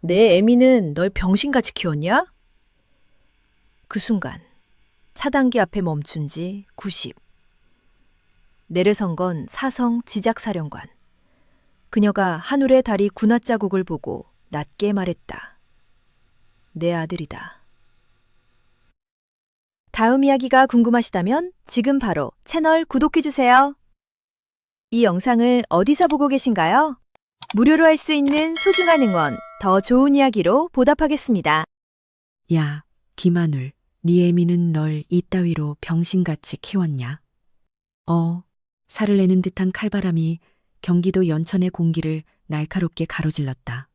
내 애미는 널 병신같이 키웠냐? 그 순간 차단기 앞에 멈춘 지 90. 내려선 건 사성 지작사령관. 그녀가 한울의 다리 군화 자국을 보고 낮게 말했다. 내 아들이다. 다음 이야기가 궁금하시다면 지금 바로 채널 구독해주세요. 이 영상을 어디서 보고 계신가요? 무료로 할 수 있는 소중한 응원, 더 좋은 이야기로 보답하겠습니다. 야, 김하늘, 네 애미는 널 이따위로 병신같이 키웠냐? 살을 내는 듯한 칼바람이 경기도 연천의 공기를 날카롭게 가로질렀다.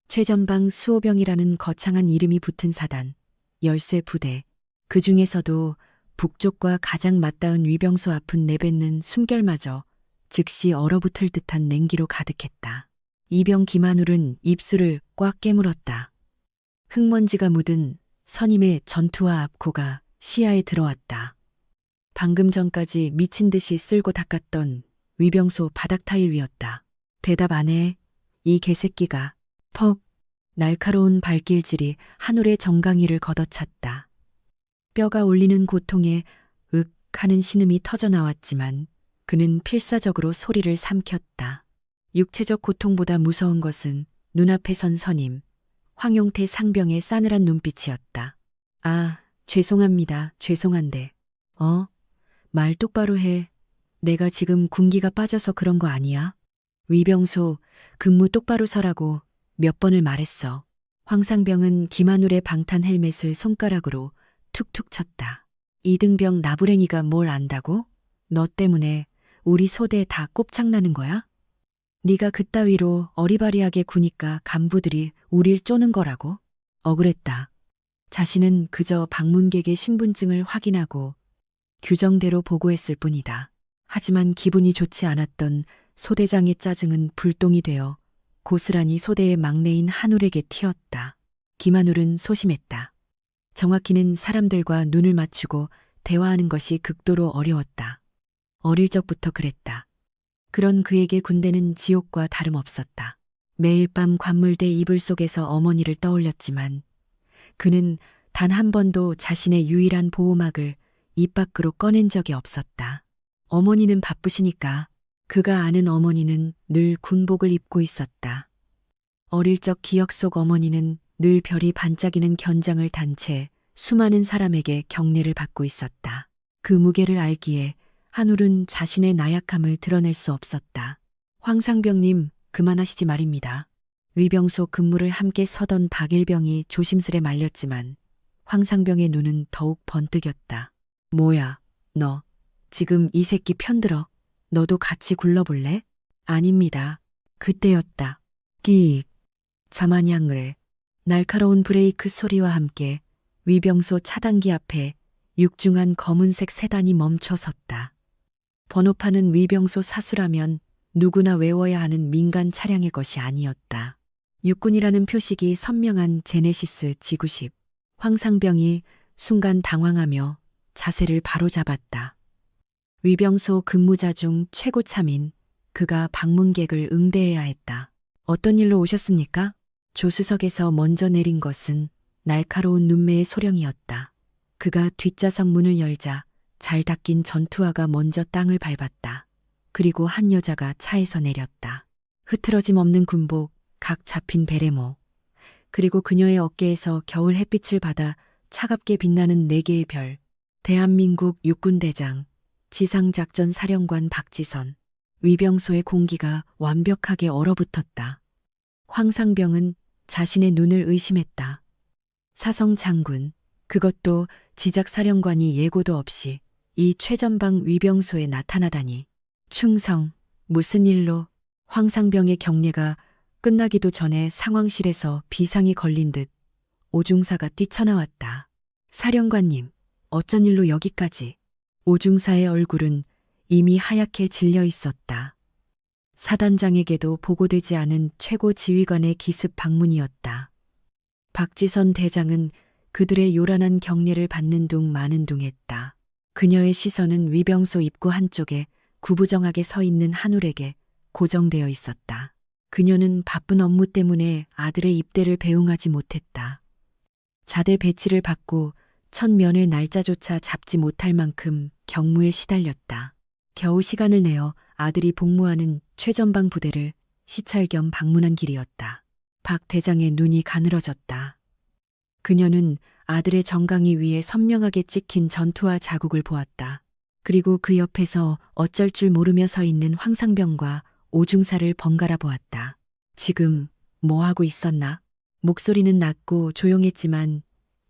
최전방 수호병이라는 거창한 이름이 붙은 사단, 열쇠 부대, 그 중에서도 북쪽과 가장 맞닿은 위병소 앞은 내뱉는 숨결마저 즉시 얼어붙을 듯한 냉기로 가득했다. 이병 김하늘은 입술을 꽉 깨물었다. 흙먼지가 묻은 선임의 전투화 앞코가 시야에 들어왔다. 방금 전까지 미친 듯이 쓸고 닦았던 위병소 바닥 타일 위였다. 대답 안 해. 이 개새끼가. 퍽. 날카로운 발길질이 한올의 정강이를 걷어찼다. 뼈가 울리는 고통에 윽 하는 신음이 터져나왔지만 그는 필사적으로 소리를 삼켰다. 육체적 고통보다 무서운 것은 눈앞에 선 선임, 황용태 상병의 싸늘한 눈빛이었다. 아, 죄송합니다. 죄송한데. 말 똑바로 해. 내가 지금 군기가 빠져서 그런 거 아니야? 위병소, 근무 똑바로 서라고 몇 번을 말했어. 황상병은 김하늘의 방탄 헬멧을 손가락으로 툭툭 쳤다. 이등병 나부랭이가 뭘 안다고? 너 때문에 우리 소대 다 꼽창나는 거야? 네가 그따위로 어리바리하게 구니까 간부들이 우릴 쪼는 거라고? 억울했다. 자신은 그저 방문객의 신분증을 확인하고 규정대로 보고했을 뿐이다. 하지만 기분이 좋지 않았던 소대장의 짜증은 불똥이 되어 고스란히 소대의 막내인 한울에게 튀었다. 김한울은 소심했다. 정확히는 사람들과 눈을 맞추고 대화하는 것이 극도로 어려웠다. 어릴 적부터 그랬다. 그런 그에게 군대는 지옥과 다름없었다. 매일 밤 관물대 이불 속에서 어머니를 떠올렸지만 그는 단 한 번도 자신의 유일한 보호막을 입 밖으로 꺼낸 적이 없었다. 어머니는 바쁘시니까. 그가 아는 어머니는 늘 군복을 입고 있었다. 어릴 적 기억 속 어머니는 늘 별이 반짝이는 견장을 단 채 수많은 사람에게 경례를 받고 있었다. 그 무게를 알기에 한울은 자신의 나약함을 드러낼 수 없었다. 황상병님, 그만하시지 말입니다. 위병소 근무를 함께 서던 박일병이 조심스레 말렸지만 황상병의 눈은 더욱 번뜩였다. 뭐야, 너 지금 이 새끼 편들어. 너도 같이 굴러볼래? 아닙니다. 그때였다. 끼익. 자만양을 날카로운 브레이크 소리와 함께 위병소 차단기 앞에 육중한 검은색 세단이 멈춰 섰다. 번호판은 위병소 사수라면 누구나 외워야 하는 민간 차량의 것이 아니었다. 육군이라는 표식이 선명한 제네시스 G90. 황상병이 순간 당황하며 자세를 바로잡았다. 위병소 근무자 중 최고참인 그가 방문객을 응대해야 했다. 어떤 일로 오셨습니까? 조수석에서 먼저 내린 것은 날카로운 눈매의 소령이었다. 그가 뒷좌석 문을 열자 잘 닦인 전투화가 먼저 땅을 밟았다. 그리고 한 여자가 차에서 내렸다. 흐트러짐 없는 군복, 각 잡힌 베레모. 그리고 그녀의 어깨에서 겨울 햇빛을 받아 차갑게 빛나는 네 개의 별. 대한민국 육군대장, 지상작전 사령관 박지선. 위병소의 공기가 완벽하게 얼어붙었다. 황상병은 자신의 눈을 의심했다. 사성 장군, 그것도 지작사령관이 예고도 없이 이 최전방 위병소에 나타나다니. 충성, 무슨 일로? 황상병의 경례가 끝나기도 전에 상황실에서 비상이 걸린 듯 오중사가 뛰쳐나왔다. 사령관님, 어쩐 일로 여기까지? 오중사의 얼굴은 이미 하얗게 질려 있었다. 사단장에게도 보고되지 않은 최고 지휘관의 기습 방문이었다. 박지선 대장은 그들의 요란한 경례를 받는 둥 마는 둥 했다. 그녀의 시선은 위병소 입구 한쪽에 구부정하게 서 있는 한울에게 고정되어 있었다. 그녀는 바쁜 업무 때문에 아들의 입대를 배웅하지 못했다. 자대 배치를 받고 첫 면회 날짜조차 잡지 못할 만큼 경무에 시달렸다. 겨우 시간을 내어 아들이 복무하는 최전방 부대를 시찰 겸 방문한 길이었다. 박 대장의 눈이 가늘어졌다. 그녀는 아들의 정강이 위에 선명하게 찍힌 전투화 자국을 보았다. 그리고 그 옆에서 어쩔 줄 모르며 서 있는 황상병과 오중사를 번갈아 보았다. 지금 뭐 하고 있었나? 목소리는 낮고 조용했지만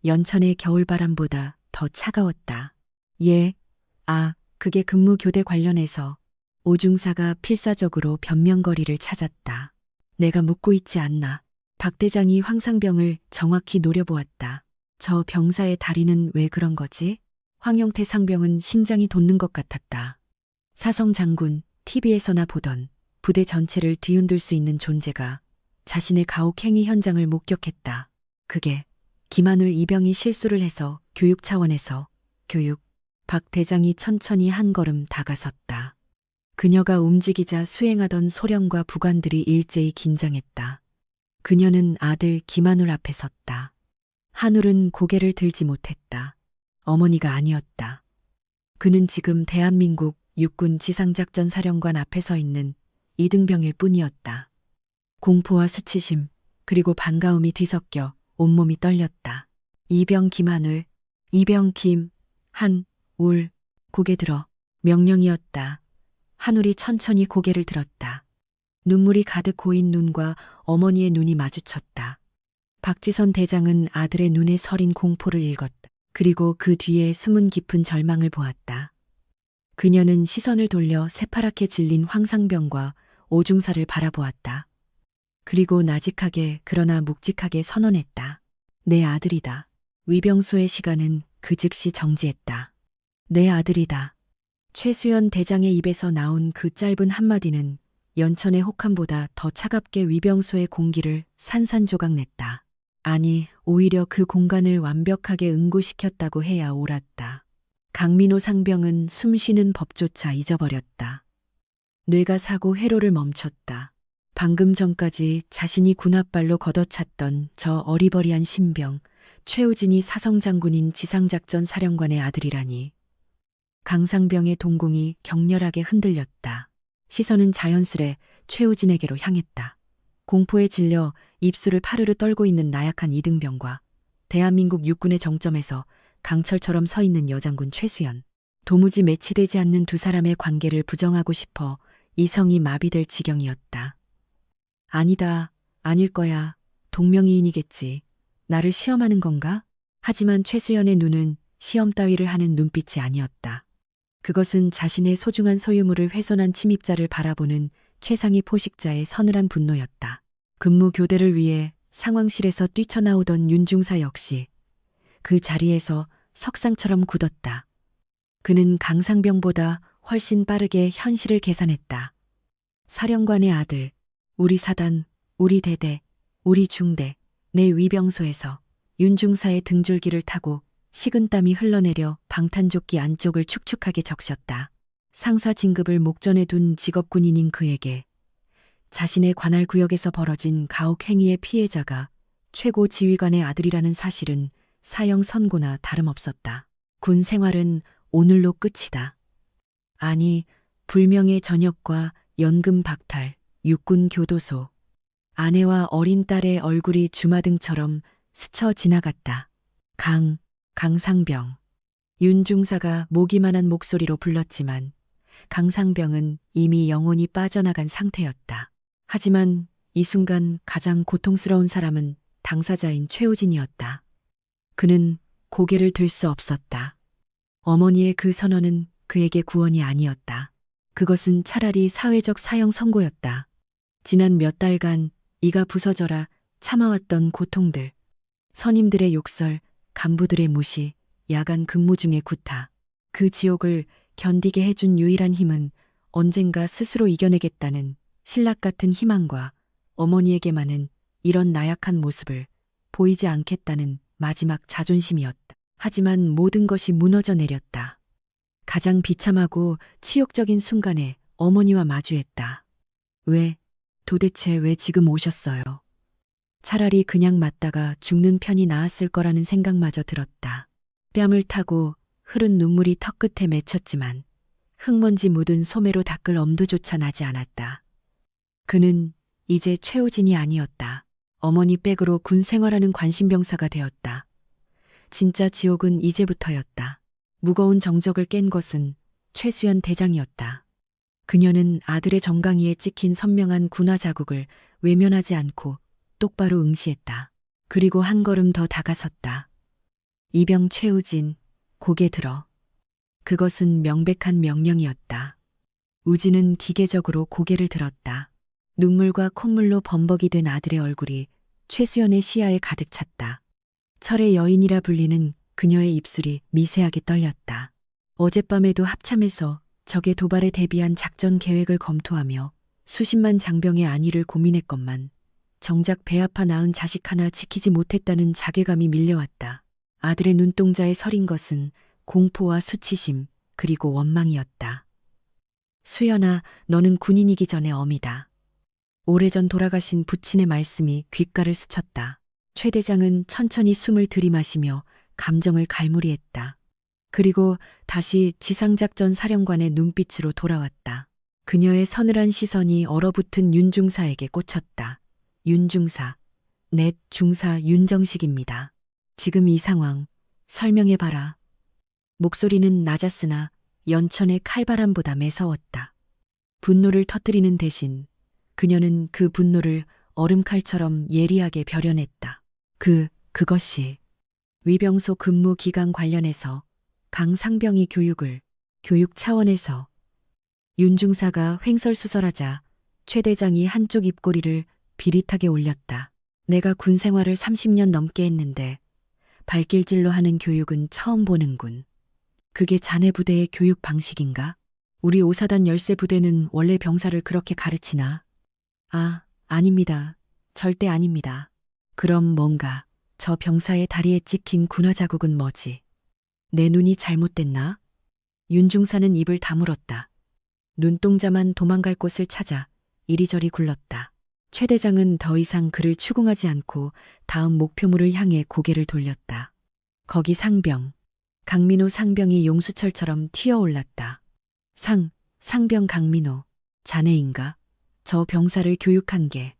연천의 겨울바람보다 더 차가웠다. 예, 그게 근무 교대 관련해서. 오중사가 필사적으로 변명거리를 찾았다. 내가 묻고 있지 않나. 박 대장이 황상병을 정확히 노려보았다. 저 병사의 다리는 왜 그런 거지? 황용태 상병은 심장이 돋는 것 같았다. 사성 장군, TV에서나 보던 부대 전체를 뒤흔들 수 있는 존재가 자신의 가혹행위 현장을 목격했다. 그게 김한울 이병이 실수를 해서 교육 차원에서 박 대장이 천천히 한 걸음 다가섰다. 그녀가 움직이자 수행하던 소령과 부관들이 일제히 긴장했다. 그녀는 아들 김한울 앞에 섰다. 한울은 고개를 들지 못했다. 어머니가 아니었다. 그는 지금 대한민국 육군 지상작전 사령관 앞에 서 있는 이등병일 뿐이었다. 공포와 수치심, 그리고 반가움이 뒤섞여 온몸이 떨렸다. 이병 김한울, 이병 김한울, 고개 들어. 명령이었다. 한울이 천천히 고개를 들었다. 눈물이 가득 고인 눈과 어머니의 눈이 마주쳤다. 박지선 대장은 아들의 눈에 서린 공포를 읽었다. 그리고 그 뒤에 숨은 깊은 절망을 보았다. 그녀는 시선을 돌려 새파랗게 질린 황상병과 오중사를 바라보았다. 그리고 나직하게 그러나 묵직하게 선언했다. 내 아들이다. 위병소의 시간은 그 즉시 정지했다. 내 아들이다. 최수연 대장의 입에서 나온 그 짧은 한마디는 연천의 혹한보다 더 차갑게 위병소의 공기를 산산조각냈다. 아니, 오히려 그 공간을 완벽하게 응고시켰다고 해야 옳았다. 강민호 상병은 숨쉬는 법조차 잊어버렸다. 뇌가 사고 회로를 멈췄다. 방금 전까지 자신이 군홧발로 걷어찼던 저 어리버리한 신병, 최우진이 사성장군인 지상작전 사령관의 아들이라니. 강상병의 동공이 격렬하게 흔들렸다. 시선은 자연스레 최우진에게로 향했다. 공포에 질려 입술을 파르르 떨고 있는 나약한 이등병과 대한민국 육군의 정점에서 강철처럼 서 있는 여장군 최수연. 도무지 매치되지 않는 두 사람의 관계를 부정하고 싶어 이성이 마비될 지경이었다. 아니다, 아닐 거야. 동명이인이겠지. 나를 시험하는 건가? 하지만 최수연의 눈은 시험 따위를 하는 눈빛이 아니었다. 그것은 자신의 소중한 소유물을 훼손한 침입자를 바라보는 최상위 포식자의 서늘한 분노였다. 근무 교대를 위해 상황실에서 뛰쳐나오던 윤중사 역시 그 자리에서 석상처럼 굳었다. 그는 강상병보다 훨씬 빠르게 현실을 계산했다. 사령관의 아들, 우리 사단, 우리 대대, 우리 중대, 내 위병소에서 윤중사의 등줄기를 타고 식은땀이 흘러내려 방탄조끼 안쪽을 축축하게 적셨다. 상사 진급을 목전에 둔 직업군인인 그에게 자신의 관할 구역에서 벌어진 가혹 행위의 피해자가 최고 지휘관의 아들이라는 사실은 사형 선고나 다름없었다. 군 생활은 오늘로 끝이다. 아니, 불명예 전역과 연금 박탈, 육군 교도소. 아내와 어린 딸의 얼굴이 주마등처럼 스쳐 지나갔다. 강상병. 윤중사가 모기만한 목소리로 불렀지만 강상병은 이미 영혼이 빠져나간 상태였다. 하지만 이 순간 가장 고통스러운 사람은 당사자인 최우진이었다. 그는 고개를 들 수 없었다. 어머니의 그 선언은 그에게 구원이 아니었다. 그것은 차라리 사회적 사형 선고였다. 지난 몇 달간 이가 부서져라 참아왔던 고통들, 선임들의 욕설, 간부들의 무시, 야간 근무 중의 구타, 그 지옥을 견디게 해준 유일한 힘은 언젠가 스스로 이겨내겠다는 신락 같은 희망과 어머니에게만은 이런 나약한 모습을 보이지 않겠다는 마지막 자존심이었다. 하지만 모든 것이 무너져 내렸다. 가장 비참하고 치욕적인 순간에 어머니와 마주했다. 왜 도대체 왜 지금 오셨어요? 차라리 그냥 맞다가 죽는 편이 나았을 거라는 생각마저 들었다. 뺨을 타고 흐른 눈물이 턱끝에 맺혔지만 흙먼지 묻은 소매로 닦을 엄두조차 나지 않았다. 그는 이제 최우진이 아니었다. 어머니 백으로 군 생활하는 관심병사가 되었다. 진짜 지옥은 이제부터였다. 무거운 정적을 깬 것은 최수연 대장이었다. 그녀는 아들의 정강이에 찍힌 선명한 군화 자국을 외면하지 않고 똑바로 응시했다. 그리고 한 걸음 더 다가섰다. 이병 최우진, 고개 들어. 그것은 명백한 명령이었다. 우진은 기계적으로 고개를 들었다. 눈물과 콧물로 범벅이 된 아들의 얼굴이 최수연의 시야에 가득 찼다. 철의 여인이라 불리는 그녀의 입술이 미세하게 떨렸다. 어젯밤에도 합참에서 적의 도발에 대비한 작전 계획을 검토하며 수십만 장병의 안위를 고민했건만 정작 배 아파 낳은 자식 하나 지키지 못했다는 자괴감이 밀려왔다. 아들의 눈동자에 서린 것은 공포와 수치심 그리고 원망이었다. 수연아, 너는 군인이기 전에 어미다. 오래전 돌아가신 부친의 말씀이 귓가를 스쳤다. 최 대장은 천천히 숨을 들이마시며 감정을 갈무리했다. 그리고 다시 지상작전 사령관의 눈빛으로 돌아왔다. 그녀의 서늘한 시선이 얼어붙은 윤중사에게 꽂혔다. 윤중사, 넷 중사 윤정식입니다. 지금 이 상황 설명해봐라. 목소리는 낮았으나 연천의 칼바람보다 매서웠다. 분노를 터뜨리는 대신 그녀는 그 분노를 얼음칼처럼 예리하게 벼려냈다. 그것이 위병소 근무 기간 관련해서 강상병이 교육 차원에서 윤중사가 횡설수설하자 최 대장이 한쪽 입꼬리를 비릿하게 올렸다. 내가 군 생활을 30년 넘게 했는데 발길질로 하는 교육은 처음 보는군. 그게 자네 부대의 교육 방식인가? 우리 5사단 열세 부대는 원래 병사를 그렇게 가르치나? 아닙니다. 절대 아닙니다. 그럼 뭔가 저 병사의 다리에 찍힌 군화 자국은 뭐지? 내 눈이 잘못됐나? 윤중사는 입을 다물었다. 눈동자만 도망갈 곳을 찾아 이리저리 굴렀다. 최 대장은 더 이상 그를 추궁하지 않고 다음 목표물을 향해 고개를 돌렸다. 거기 상병. 강민호 상병이 용수철처럼 튀어올랐다. 상병 강민호. 자네인가? 저 병사를 교육한 게.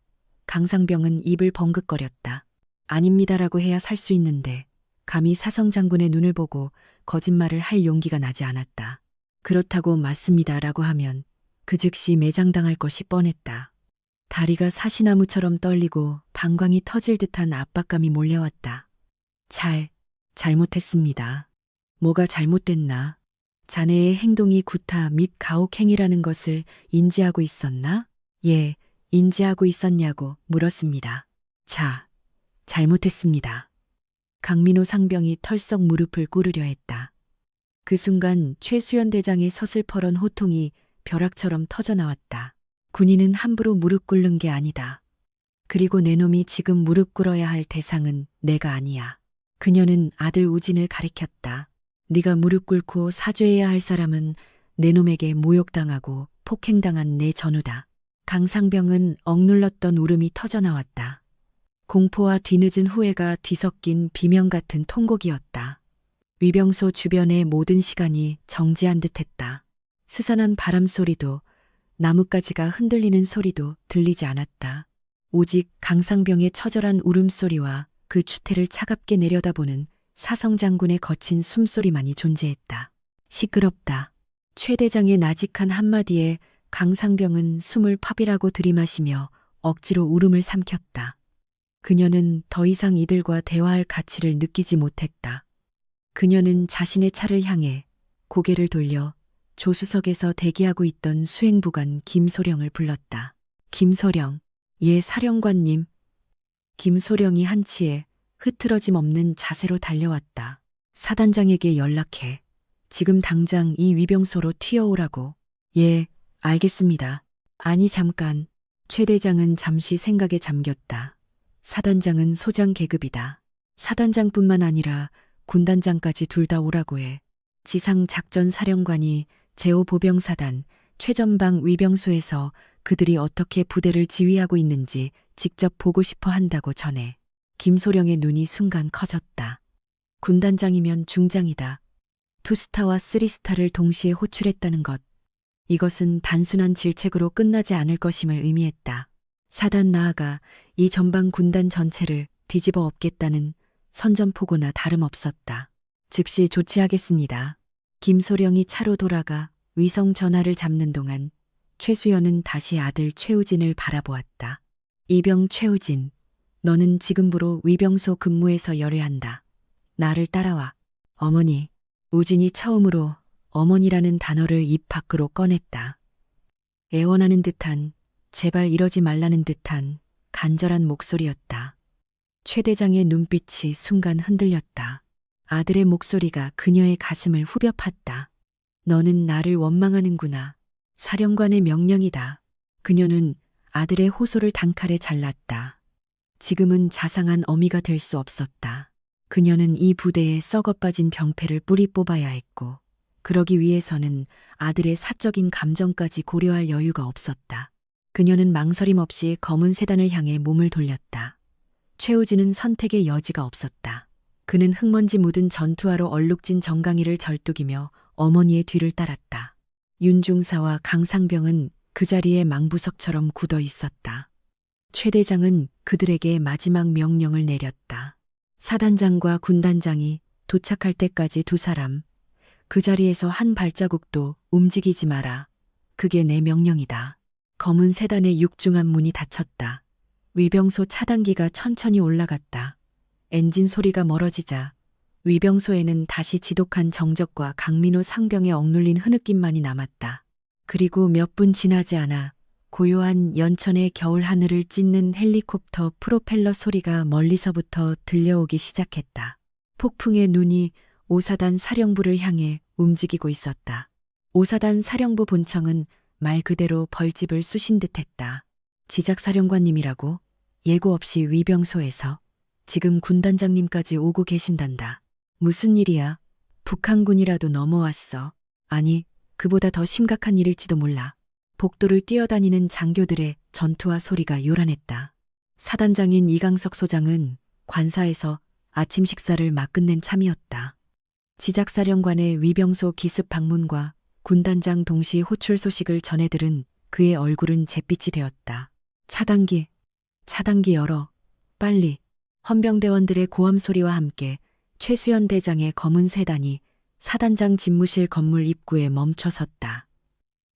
강상병은 입을 벙긋거렸다. 아닙니다라고 해야 살 수 있는데 감히 사성장군의 눈을 보고 거짓말을 할 용기가 나지 않았다. 그렇다고 맞습니다라고 하면 그 즉시 매장당할 것이 뻔했다. 다리가 사시나무처럼 떨리고 방광이 터질 듯한 압박감이 몰려왔다. 잘못했습니다. 뭐가 잘못됐나? 자네의 행동이 구타 및 가혹행위라는 것을 인지하고 있었나? 예, 인지하고 있었냐고 물었습니다. 잘못했습니다. 강민호 상병이 털썩 무릎을 꿇으려 했다. 그 순간 최수연 대장의 서슬퍼런 호통이 벼락처럼 터져나왔다. 군인은 함부로 무릎 꿇는 게 아니다. 그리고 내 놈이 지금 무릎 꿇어야 할 대상은 내가 아니야. 그녀는 아들 우진을 가리켰다. 네가 무릎 꿇고 사죄해야 할 사람은 내 놈에게 모욕당하고 폭행당한 내 전우다. 강상병은 억눌렀던 울음이 터져나왔다. 공포와 뒤늦은 후회가 뒤섞인 비명 같은 통곡이었다. 위병소 주변의 모든 시간이 정지한 듯했다. 스산한 바람 소리도 나뭇가지가 흔들리는 소리도 들리지 않았다. 오직 강상병의 처절한 울음소리와 그 추태를 차갑게 내려다보는 사성장군의 거친 숨소리만이 존재했다. 시끄럽다. 최 대장의 나직한 한마디에 강상병은 숨을 파비라고 들이마시며 억지로 울음을 삼켰다. 그녀는 더 이상 이들과 대화할 가치를 느끼지 못했다. 그녀는 자신의 차를 향해 고개를 돌려 조수석에서 대기하고 있던 수행부관 김소령을 불렀다. 김소령, 예 사령관님. 김소령이 한치의 흐트러짐 없는 자세로 달려왔다. 사단장에게 연락해. 지금 당장 이 위병소로 튀어오라고. 예, 알겠습니다. 아니 잠깐. 최 대장은 잠시 생각에 잠겼다. 사단장은 소장 계급이다. 사단장뿐만 아니라 군단장까지 둘 다 오라고 해. 지상작전사령관이 제5보병사단 최전방 위병소에서 그들이 어떻게 부대를 지휘하고 있는지 직접 보고 싶어 한다고 전해. 김소령의 눈이 순간 커졌다. 군단장이면 중장이다. 투스타와 쓰리스타를 동시에 호출했다는 것. 이것은 단순한 질책으로 끝나지 않을 것임을 의미했다. 사단 나아가 이 전방 군단 전체를 뒤집어 엎겠다는 선전포고나 다름없었다. 즉시 조치하겠습니다. 김소령이 차로 돌아가 위성 전화를 잡는 동안 최수연은 다시 아들 최우진을 바라보았다. 이병 최우진, 너는 지금부로 위병소 근무에서 열애한다. 나를 따라와. 어머니, 우진이 처음으로 어머니라는 단어를 입 밖으로 꺼냈다. 애원하는 듯한, 제발 이러지 말라는 듯한 간절한 목소리였다. 최 대장의 눈빛이 순간 흔들렸다. 아들의 목소리가 그녀의 가슴을 후벼 팠다. 너는 나를 원망하는구나. 사령관의 명령이다. 그녀는 아들의 호소를 단칼에 잘랐다. 지금은 자상한 어미가 될 수 없었다. 그녀는 이 부대에 썩어빠진 병폐를 뿌리 뽑아야 했고, 그러기 위해서는 아들의 사적인 감정까지 고려할 여유가 없었다. 그녀는 망설임 없이 검은 세단을 향해 몸을 돌렸다. 최우진은 선택의 여지가 없었다. 그는 흙먼지 묻은 전투화로 얼룩진 정강이를 절뚝이며 어머니의 뒤를 따랐다. 윤중사와 강상병은 그 자리에 망부석처럼 굳어 있었다. 최 대장은 그들에게 마지막 명령을 내렸다. 사단장과 군단장이 도착할 때까지 두 사람, 그 자리에서 한 발자국도 움직이지 마라. 그게 내 명령이다. 검은 세단의 육중한 문이 닫혔다. 위병소 차단기가 천천히 올라갔다. 엔진 소리가 멀어지자 위병소에는 다시 지독한 정적과 강민호 상병의 억눌린 흐느낌만이 남았다. 그리고 몇 분 지나지 않아 고요한 연천의 겨울 하늘을 찢는 헬리콥터 프로펠러 소리가 멀리서부터 들려오기 시작했다. 폭풍의 눈이 5사단 사령부를 향해 움직이고 있었다. 5사단 사령부 본청은 말 그대로 벌집을 쑤신 듯했다. 지작사령관님이라고 예고 없이 위병소에서 지금 군단장님까지 오고 계신단다. 무슨 일이야? 북한군이라도 넘어왔어. 아니, 그보다 더 심각한 일일지도 몰라. 복도를 뛰어다니는 장교들의 전투화 소리가 요란했다. 사단장인 이강석 소장은 관사에서 아침 식사를 막 끝낸 참이었다. 지작사령관의 위병소 기습 방문과 군단장 동시 호출 소식을 전해들은 그의 얼굴은 잿빛이 되었다. 차단기 열어. 빨리. 헌병대원들의 고함 소리와 함께 최수연 대장의 검은 세단이 사단장 집무실 건물 입구에 멈춰섰다.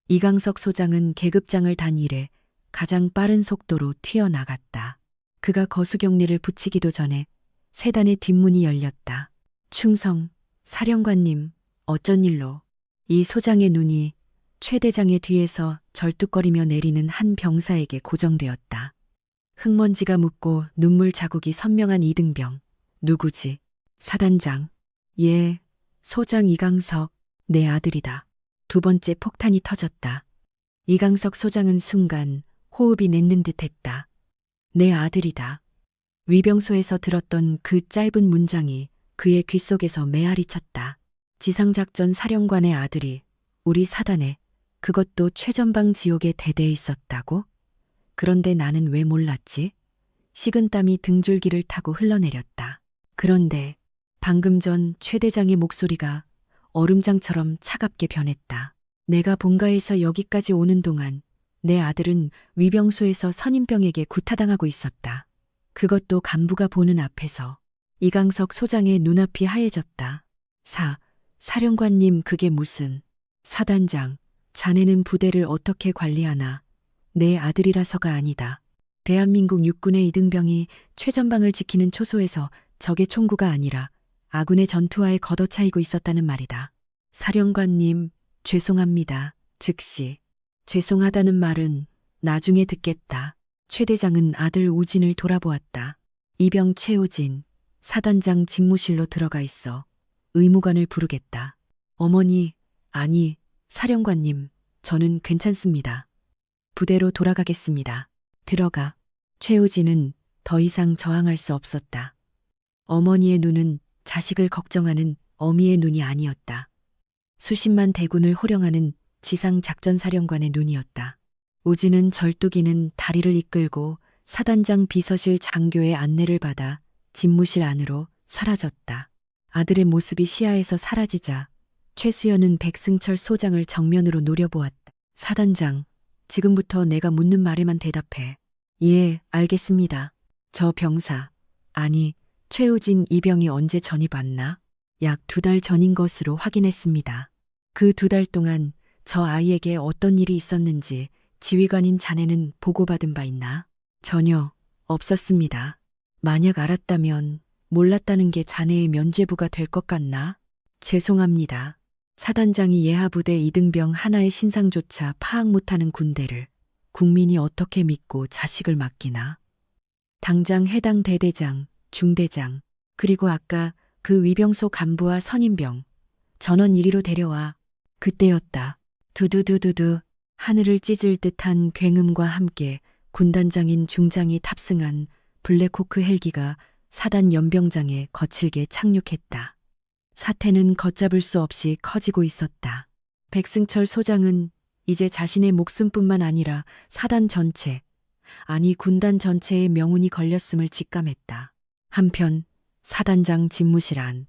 이강석 소장은 계급장을 단 이래 가장 빠른 속도로 튀어나갔다. 그가 거수경리를 붙이기도 전에 세단의 뒷문이 열렸다. 충성, 사령관님, 어쩐 일로? 이 소장의 눈이 최 대장의 뒤에서 절뚝거리며 내리는 한 병사에게 고정되었다. 흙먼지가 묻고 눈물 자국이 선명한 이등병. 누구지? 사단장. 예, 소장 이강석, 내 아들이다. 두 번째 폭탄이 터졌다. 이강석 소장은 순간 호흡이 냈는 듯했다. 내 아들이다. 위병소에서 들었던 그 짧은 문장이 그의 귓속에서 메아리 쳤다. 지상작전 사령관의 아들이 우리 사단에, 그것도 최전방 지옥의 대대에 있었다고? 그런데 나는 왜 몰랐지? 식은땀이 등줄기를 타고 흘러내렸다. 그런데 방금 전 최 대장의 목소리가 얼음장처럼 차갑게 변했다. 내가 본가에서 여기까지 오는 동안 내 아들은 위병소에서 선임병에게 구타당하고 있었다. 그것도 간부가 보는 앞에서. 이강석 소장의 눈앞이 하얘졌다. 사령관님, 그게 무슨? 사단장, 자네는 부대를 어떻게 관리하나? 내 아들이라서가 아니다. 대한민국 육군의 이등병이 최전방을 지키는 초소에서 적의 총구가 아니라 아군의 전투화에 걷어차이고 있었다는 말이다. 사령관님, 죄송합니다. 즉시. 죄송하다는 말은 나중에 듣겠다. 최 대장은 아들 우진을 돌아보았다. 이병 최우진, 사단장 집무실로 들어가 있어. 의무관을 부르겠다. 어머니, 아니, 사령관님, 저는 괜찮습니다. 부대로 돌아가겠습니다. 들어가. 최우진은 더 이상 저항할 수 없었다. 어머니의 눈은 자식을 걱정하는 어미의 눈이 아니었다. 수십만 대군을 호령하는 지상작전사령관의 눈이었다. 우진은 절뚝이는 다리를 이끌고 사단장 비서실 장교의 안내를 받아 집무실 안으로 사라졌다. 아들의 모습이 시야에서 사라지자 최수연은 백승철 소장을 정면으로 노려보았다. 사단장, 지금부터 내가 묻는 말에만 대답해. 예, 알겠습니다. 저 병사, 아니, 최우진 이 병이 언제 전입 왔나? 약 2달 전인 것으로 확인했습니다. 그 2달 동안 저 아이에게 어떤 일이 있었는지 지휘관인 자네는 보고받은 바 있나? 전혀 없었습니다. 만약 알았다면 몰랐다는 게 자네의 면죄부가 될 것 같나? 죄송합니다. 사단장이 예하부대 이등병 하나의 신상조차 파악 못하는 군대를 국민이 어떻게 믿고 자식을 맡기나? 당장 해당 대대장, 중대장, 그리고 아까 그 위병소 간부와 선임병, 전원 1위로 데려와. 그때였다. 두두두두두 하늘을 찢을 듯한 굉음과 함께 군단장인 중장이 탑승한 블랙호크 헬기가 사단 연병장에 거칠게 착륙했다. 사태는 걷잡을 수 없이 커지고 있었다. 백승철 소장은 이제 자신의 목숨뿐만 아니라 사단 전체, 아니 군단 전체의 명운이 걸렸음을 직감했다. 한편 사단장 집무실 안,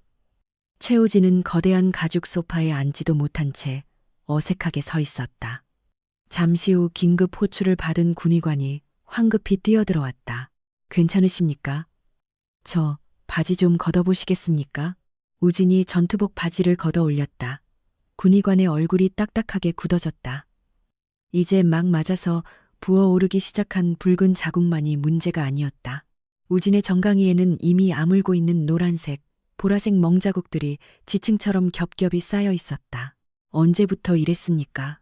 최우진은 거대한 가죽 소파에 앉지도 못한 채 어색하게 서 있었다. 잠시 후 긴급 호출을 받은 군의관이 황급히 뛰어들어왔다. 괜찮으십니까? 저 바지 좀 걷어보시겠습니까? 우진이 전투복 바지를 걷어 올렸다. 군의관의 얼굴이 딱딱하게 굳어졌다. 이제 막 맞아서 부어오르기 시작한 붉은 자국만이 문제가 아니었다. 우진의 정강이에는 이미 아물고 있는 노란색, 보라색 멍자국들이 지층처럼 겹겹이 쌓여 있었다. 언제부터 이랬습니까?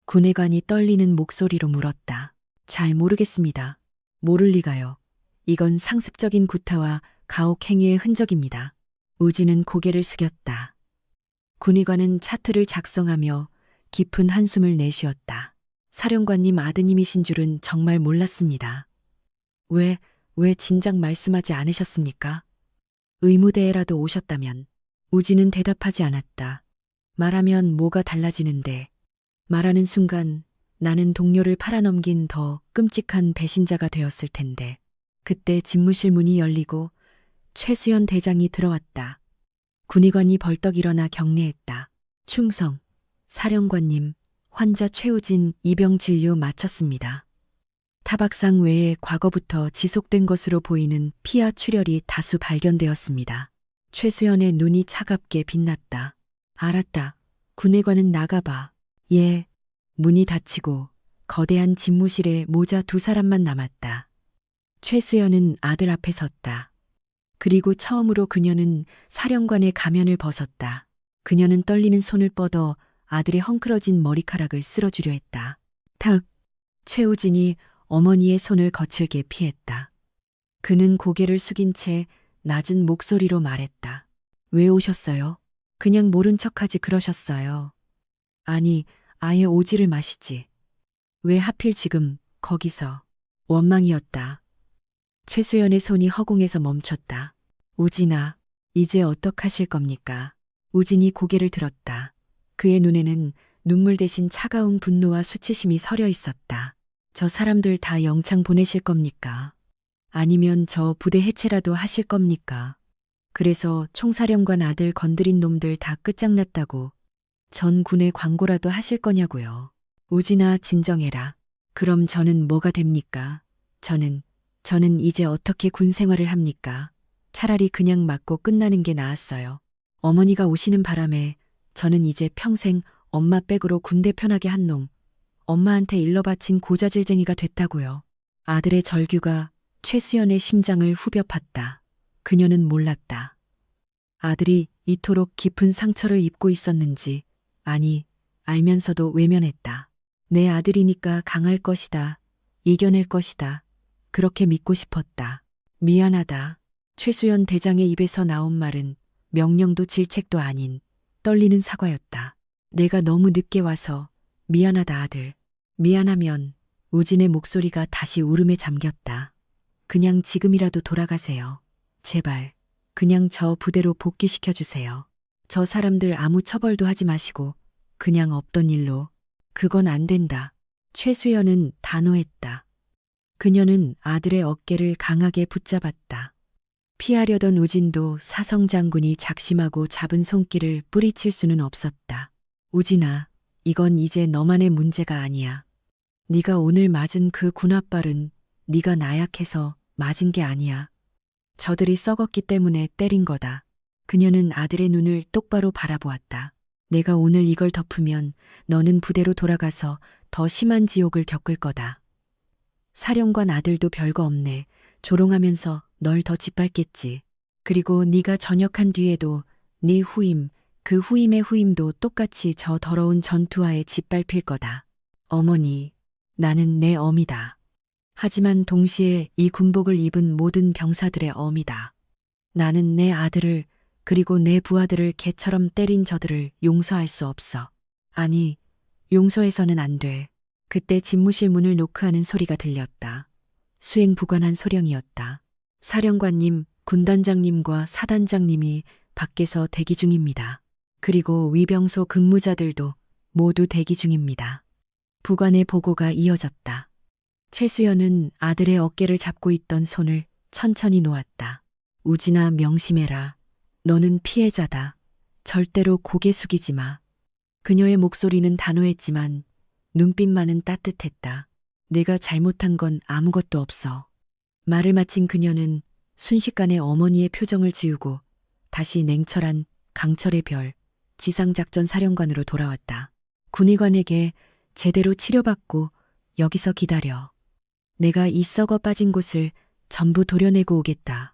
군의관이 떨리는 목소리로 물었다. 잘 모르겠습니다. 모를 리가요. 이건 상습적인 구타와 가혹 행위의 흔적입니다. 우진은 고개를 숙였다. 군의관은 차트를 작성하며 깊은 한숨을 내쉬었다. 사령관님 아드님이신 줄은 정말 몰랐습니다. 왜 진작 말씀하지 않으셨습니까? 의무대에라도 오셨다면. 우진은 대답하지 않았다. 말하면 뭐가 달라지는데. 말하는 순간 나는 동료를 팔아넘긴 더 끔찍한 배신자가 되었을 텐데. 그때 집무실 문이 열리고 최수연 대장이 들어왔다. 군의관이 벌떡 일어나 경례했다. 충성, 사령관님, 환자 최우진 입영 진료 마쳤습니다. 타박상 외에 과거부터 지속된 것으로 보이는 피하 출혈이 다수 발견되었습니다. 최수연의 눈이 차갑게 빛났다. 알았다. 군의관은 나가봐. 예. 문이 닫히고 거대한 집무실에 모자 2사람만 남았다. 최수연은 아들 앞에 섰다. 그리고 처음으로 그녀는 사령관의 가면을 벗었다. 그녀는 떨리는 손을 뻗어 아들의 헝클어진 머리카락을 쓸어주려 했다. 탁! 최우진이 어머니의 손을 거칠게 피했다. 그는 고개를 숙인 채 낮은 목소리로 말했다. 왜 오셨어요? 그냥 모른 척하지 그러셨어요. 아니, 아예 오지를 마시지. 왜 하필 지금 거기서. 원망이었다. 최수연의 손이 허공에서 멈췄다. 우진아, 이제 어떡하실 겁니까? 우진이 고개를 들었다. 그의 눈에는 눈물 대신 차가운 분노와 수치심이 서려 있었다. 저 사람들 다 영창 보내실 겁니까? 아니면 저 부대 해체라도 하실 겁니까? 그래서 총사령관 아들 건드린 놈들 다 끝장났다고 전 군에 광고라도 하실 거냐고요. 우진아, 진정해라. 그럼 저는 뭐가 됩니까? 저는 이제 어떻게 군 생활을 합니까? 차라리 그냥 맞고 끝나는 게 나았어요. 어머니가 오시는 바람에 저는 이제 평생 엄마 백으로 군대 편하게 한 놈, 엄마한테 일러바친 고자질쟁이가 됐다고요. 아들의 절규가 최수연의 심장을 후벼 팠다. 그녀는 몰랐다. 아들이 이토록 깊은 상처를 입고 있었는지, 아니, 알면서도 외면했다. 내 아들이니까 강할 것이다. 이겨낼 것이다. 그렇게 믿고 싶었다. 미안하다. 최수연 대장의 입에서 나온 말은 명령도 질책도 아닌 떨리는 사과였다. 내가 너무 늦게 와서 미안하다 아들. 미안하면 우진의 목소리가 다시 울음에 잠겼다. 그냥 지금이라도 돌아가세요. 제발. 그냥 저 부대로 복귀시켜 주세요. 저 사람들 아무 처벌도 하지 마시고 그냥 없던 일로. 그건 안 된다. 최수연은 단호했다. 그녀는 아들의 어깨를 강하게 붙잡았다. 피하려던 우진도 사성 장군이 작심하고 잡은 손길을 뿌리칠 수는 없었다. 우진아, 이건 이제 너만의 문제가 아니야. 네가 오늘 맞은 그 군홧발은 네가 나약해서 맞은 게 아니야. 저들이 썩었기 때문에 때린 거다. 그녀는 아들의 눈을 똑바로 바라보았다. 내가 오늘 이걸 덮으면 너는 부대로 돌아가서 더 심한 지옥을 겪을 거다. 사령관 아들도 별거 없네. 조롱하면서 널 더 짓밟겠지. 그리고 네가 전역한 뒤에도 네 후임, 그 후임의 후임도 똑같이 저 더러운 전투화에 짓밟힐 거다. 어머니, 나는 내 어미다. 하지만 동시에 이 군복을 입은 모든 병사들의 어미다. 나는 내 아들을 그리고 내 부하들을 개처럼 때린 저들을 용서할 수 없어. 아니, 용서해서는 안 돼. 그때 집무실 문을 노크하는 소리가 들렸다. 수행부관한 소령이었다. 사령관님, 군단장님과 사단장님이 밖에서 대기 중입니다. 그리고 위병소 근무자들도 모두 대기 중입니다. 부관의 보고가 이어졌다. 최수연은 아들의 어깨를 잡고 있던 손을 천천히 놓았다. 우진아, 명심해라. 너는 피해자다. 절대로 고개 숙이지 마. 그녀의 목소리는 단호했지만 눈빛만은 따뜻했다. 내가 잘못한 건 아무것도 없어. 말을 마친 그녀는 순식간에 어머니의 표정을 지우고 다시 냉철한 강철의 별, 지상작전 사령관으로 돌아왔다. 군의관에게 제대로 치료받고 여기서 기다려. 내가 이 썩어 빠진 곳을 전부 도려내고 오겠다.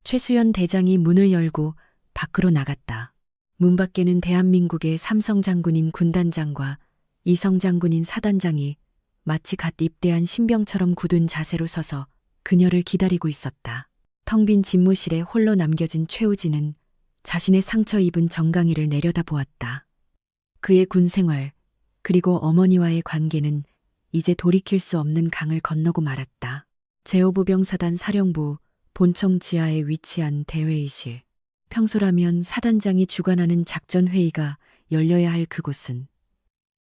최수연 대장이 문을 열고 밖으로 나갔다. 문 밖에는 대한민국의 삼성 장군인 군단장과 이성 장군인 사단장이 마치 갓 입대한 신병처럼 굳은 자세로 서서 그녀를 기다리고 있었다. 텅 빈 집무실에 홀로 남겨진 최우진은 자신의 상처 입은 정강이를 내려다보았다. 그의 군 생활, 그리고 어머니와의 관계는 이제 돌이킬 수 없는 강을 건너고 말았다. 제5부병사단 사령부 본청 지하에 위치한 대회의실. 평소라면 사단장이 주관하는 작전회의가 열려야 할 그곳은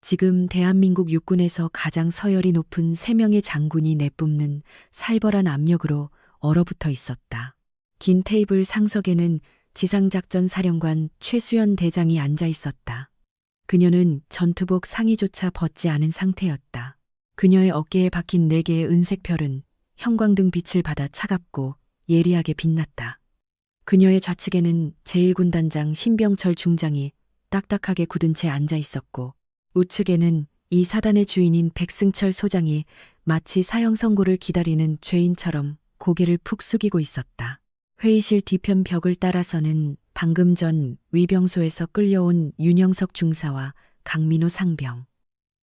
지금 대한민국 육군에서 가장 서열이 높은 3명의 장군이 내뿜는 살벌한 압력으로 얼어붙어 있었다. 긴 테이블 상석에는 지상작전 사령관 최수연 대장이 앉아 있었다. 그녀는 전투복 상의조차 벗지 않은 상태였다. 그녀의 어깨에 박힌 4개의 은색 별은 형광등 빛을 받아 차갑고 예리하게 빛났다. 그녀의 좌측에는 제1군단장 신병철 중장이 딱딱하게 굳은 채 앉아 있었고 우측에는 이 사단의 주인인 백승철 소장이 마치 사형 선고를 기다리는 죄인처럼 고개를 푹 숙이고 있었다. 회의실 뒤편 벽을 따라서는 방금 전 위병소에서 끌려온 윤영석 중사와 강민호 상병,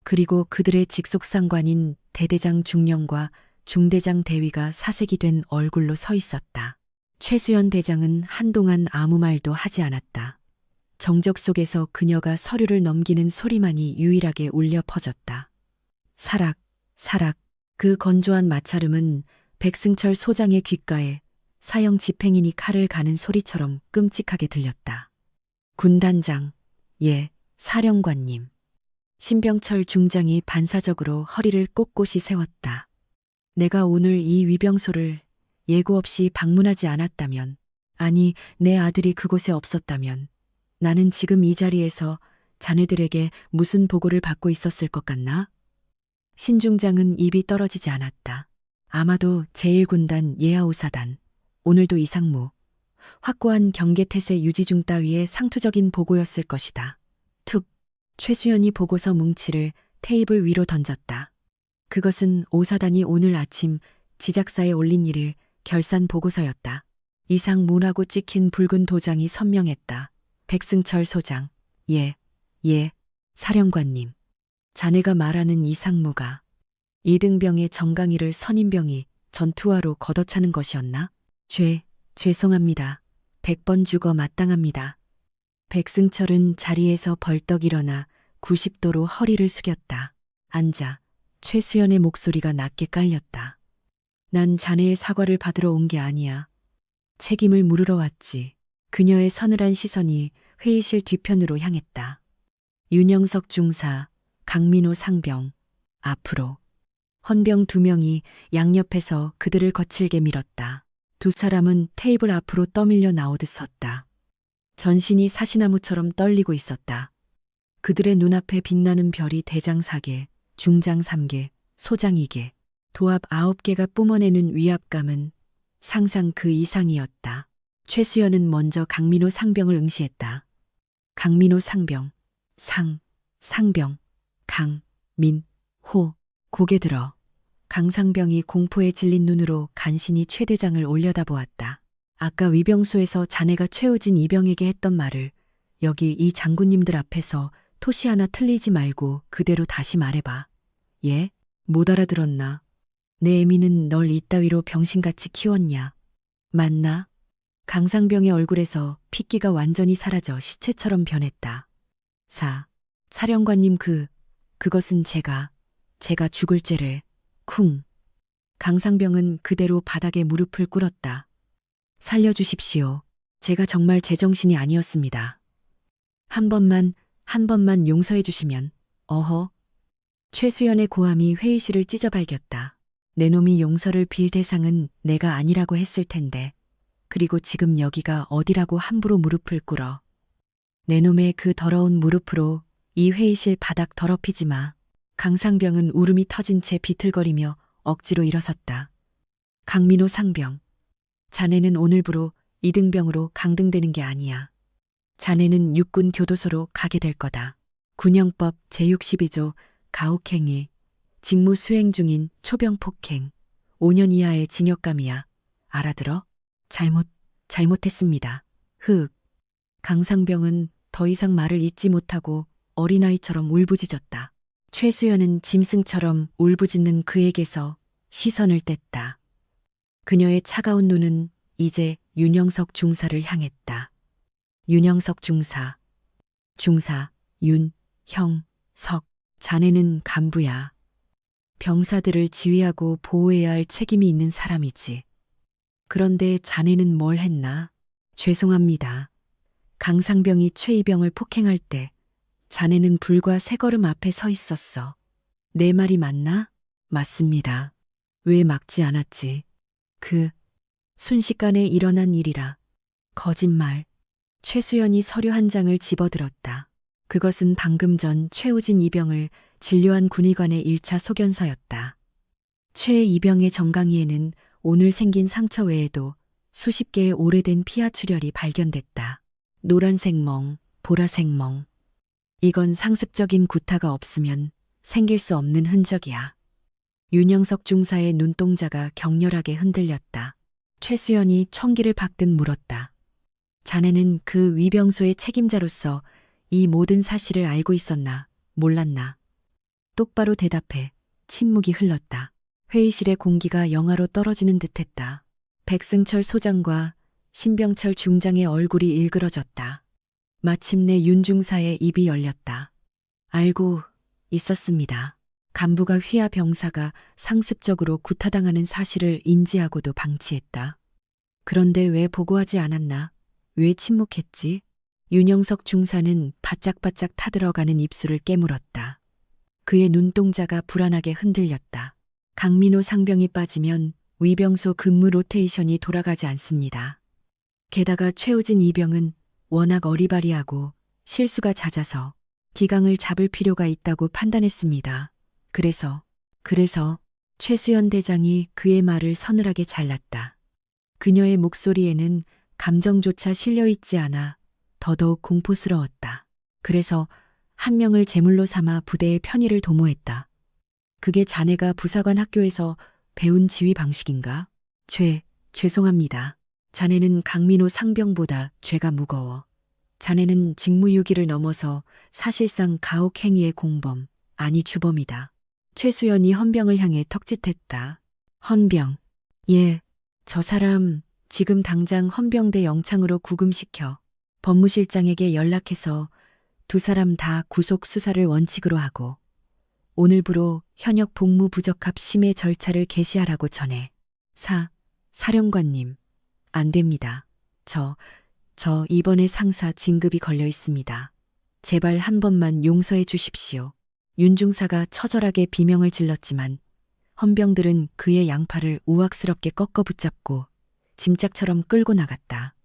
그리고 그들의 직속 상관인 대대장 중령과 중대장 대위가 사색이 된 얼굴로 서 있었다. 최수연 대장은 한동안 아무 말도 하지 않았다. 정적 속에서 그녀가 서류를 넘기는 소리만이 유일하게 울려 퍼졌다. 사락, 사락. 그 건조한 마찰음은 백승철 소장의 귓가에 사형 집행인이 칼을 가는 소리처럼 끔찍하게 들렸다. 군단장, 예, 사령관님. 신병철 중장이 반사적으로 허리를 꼿꼿이 세웠다. 내가 오늘 이 위병소를 예고 없이 방문하지 않았다면, 아니, 내 아들이 그곳에 없었다면, 나는 지금 이 자리에서 자네들에게 무슨 보고를 받고 있었을 것 같나? 신 중장은 입이 떨어지지 않았다. 아마도 제1군단 예하오사단, 오늘도 이상무, 확고한 경계태세 유지 중 따위의 상투적인 보고였을 것이다. 툭, 최수연이 보고서 뭉치를 테이블 위로 던졌다. 그것은 오사단이 오늘 아침 지작사에 올린 일을 결산 보고서였다. 이상무라고 찍힌 붉은 도장이 선명했다. 백승철 소장, 예, 사령관님. 자네가 말하는 이상무가 이등병의 정강이를 선임병이 전투화로 걷어차는 것이었나? 죄송합니다. 100번 죽어 마땅합니다. 백승철은 자리에서 벌떡 일어나 90도로 허리를 숙였다. 앉아. 최수연의 목소리가 낮게 깔렸다. 난 자네의 사과를 받으러 온 게 아니야. 책임을 물으러 왔지. 그녀의 서늘한 시선이 회의실 뒤편으로 향했다. 윤영석 중사, 강민호 상병, 앞으로. 헌병 2명이 양옆에서 그들을 거칠게 밀었다. 두 사람은 테이블 앞으로 떠밀려 나오듯 섰다. 전신이 사시나무처럼 떨리고 있었다. 그들의 눈앞에 빛나는 별이 대장 4개, 중장 3개, 소장 2개, 도합 9개가 뿜어내는 위압감은 상상 그 이상이었다. 최수연은 먼저 강민호 상병을 응시했다. 강민호 상병, 상병, 호, 고개 들어. 강상병이 공포에 질린 눈으로 간신히 최 대장을 올려다보았다. 아까 위병소에서 자네가 최우진 이병에게 했던 말을 여기 이 장군님들 앞에서 토시 하나 틀리지 말고 그대로 다시 말해봐. 예? 못 알아들었나? 내 애미는 널 이따위로 병신같이 키웠냐? 맞나? 강상병의 얼굴에서 핏기가 완전히 사라져 시체처럼 변했다. 사령관님 그것은 제가 죽을 죄를, 쿵. 강상병은 그대로 바닥에 무릎을 꿇었다. 살려주십시오. 제가 정말 제정신이 아니었습니다. 한 번만 용서해 주시면, 어허. 최수연의 고함이 회의실을 찢어발겼다. 내 놈이 용서를 빌 대상은 내가 아니라고 했을 텐데, 그리고 지금 여기가 어디라고 함부로 무릎을 꿇어. 내 놈의 그 더러운 무릎으로 이 회의실 바닥 더럽히지 마. 강상병은 울음이 터진 채 비틀거리며 억지로 일어섰다. 강민호 상병. 자네는 오늘부로 이등병으로 강등되는 게 아니야. 자네는 육군 교도소로 가게 될 거다. 군형법 제62조 가혹행위, 직무 수행 중인 초병 폭행, 5년 이하의 징역감이야. 알아들어? 잘못했습니다. 강상병은 더 이상 말을 잇지 못하고 어린아이처럼 울부짖었다. 최수연은 짐승처럼 울부짖는 그에게서 시선을 뗐다. 그녀의 차가운 눈은 이제 윤영석 중사를 향했다. 윤영석 중사, 석, 자네는 간부야. 병사들을 지휘하고 보호해야 할 책임이 있는 사람이지. 그런데 자네는 뭘 했나? 죄송합니다. 강상병이 최이병을 폭행할 때 자네는 불과 3걸음 앞에 서 있었어. 내 말이 맞나? 맞습니다. 왜 막지 않았지? 순식간에 일어난 일이라. 거짓말. 최수연이 서류 한 장을 집어들었다. 그것은 방금 전 최우진 이병을 진료한 군의관의 1차 소견서였다. 최 이병의 정강이에는 오늘 생긴 상처 외에도 수십 개의 오래된 피하 출혈이 발견됐다. 노란색 멍, 보라색 멍. 이건 상습적인 구타가 없으면 생길 수 없는 흔적이야. 윤영석 중사의 눈동자가 격렬하게 흔들렸다. 최수연이 총기를 박듯 물었다. 자네는 그 위병소의 책임자로서 이 모든 사실을 알고 있었나, 몰랐나? 똑바로 대답해. 침묵이 흘렀다. 회의실의 공기가 영하로 떨어지는 듯했다. 백승철 소장과 신병철 중장의 얼굴이 일그러졌다. 마침내 윤 중사의 입이 열렸다. 알고 있었습니다. 간부가 휘하 병사가 상습적으로 구타당하는 사실을 인지하고도 방치했다. 그런데 왜 보고하지 않았나? 왜 침묵했지? 윤영석 중사는 바짝바짝 타들어가는 입술을 깨물었다. 그의 눈동자가 불안하게 흔들렸다. 강민호 상병이 빠지면 위병소 근무 로테이션이 돌아가지 않습니다. 게다가 최우진 이병은 워낙 어리바리하고 실수가 잦아서 기강을 잡을 필요가 있다고 판단했습니다. 그래서 최수연 대장이 그의 말을 서늘하게 잘랐다. 그녀의 목소리에는 감정조차 실려있지 않아 더더욱 공포스러웠다. 그래서 한 명을 제물로 삼아 부대의 편의를 도모했다. 그게 자네가 부사관 학교에서 배운 지휘 방식인가? 죄송합니다. 자네는 강민호 상병보다 죄가 무거워. 자네는 직무유기를 넘어서 사실상 가혹행위의 공범, 아니 주범이다. 최수연이 헌병을 향해 턱짓했다. 헌병. 예, 저 사람 지금 당장 헌병대 영창으로 구금시켜 법무실장에게 연락해서 두 사람 다 구속 수사를 원칙으로 하고 오늘부로 현역 복무 부적합 심의 절차를 개시하라고 전해. 사령관님, 안 됩니다. 저 이번에 상사 진급이 걸려 있습니다. 제발 한 번만 용서해 주십시오. 윤중사가 처절하게 비명을 질렀지만 헌병들은 그의 양팔을 우악스럽게 꺾어 붙잡고 짐짝처럼 끌고 나갔다.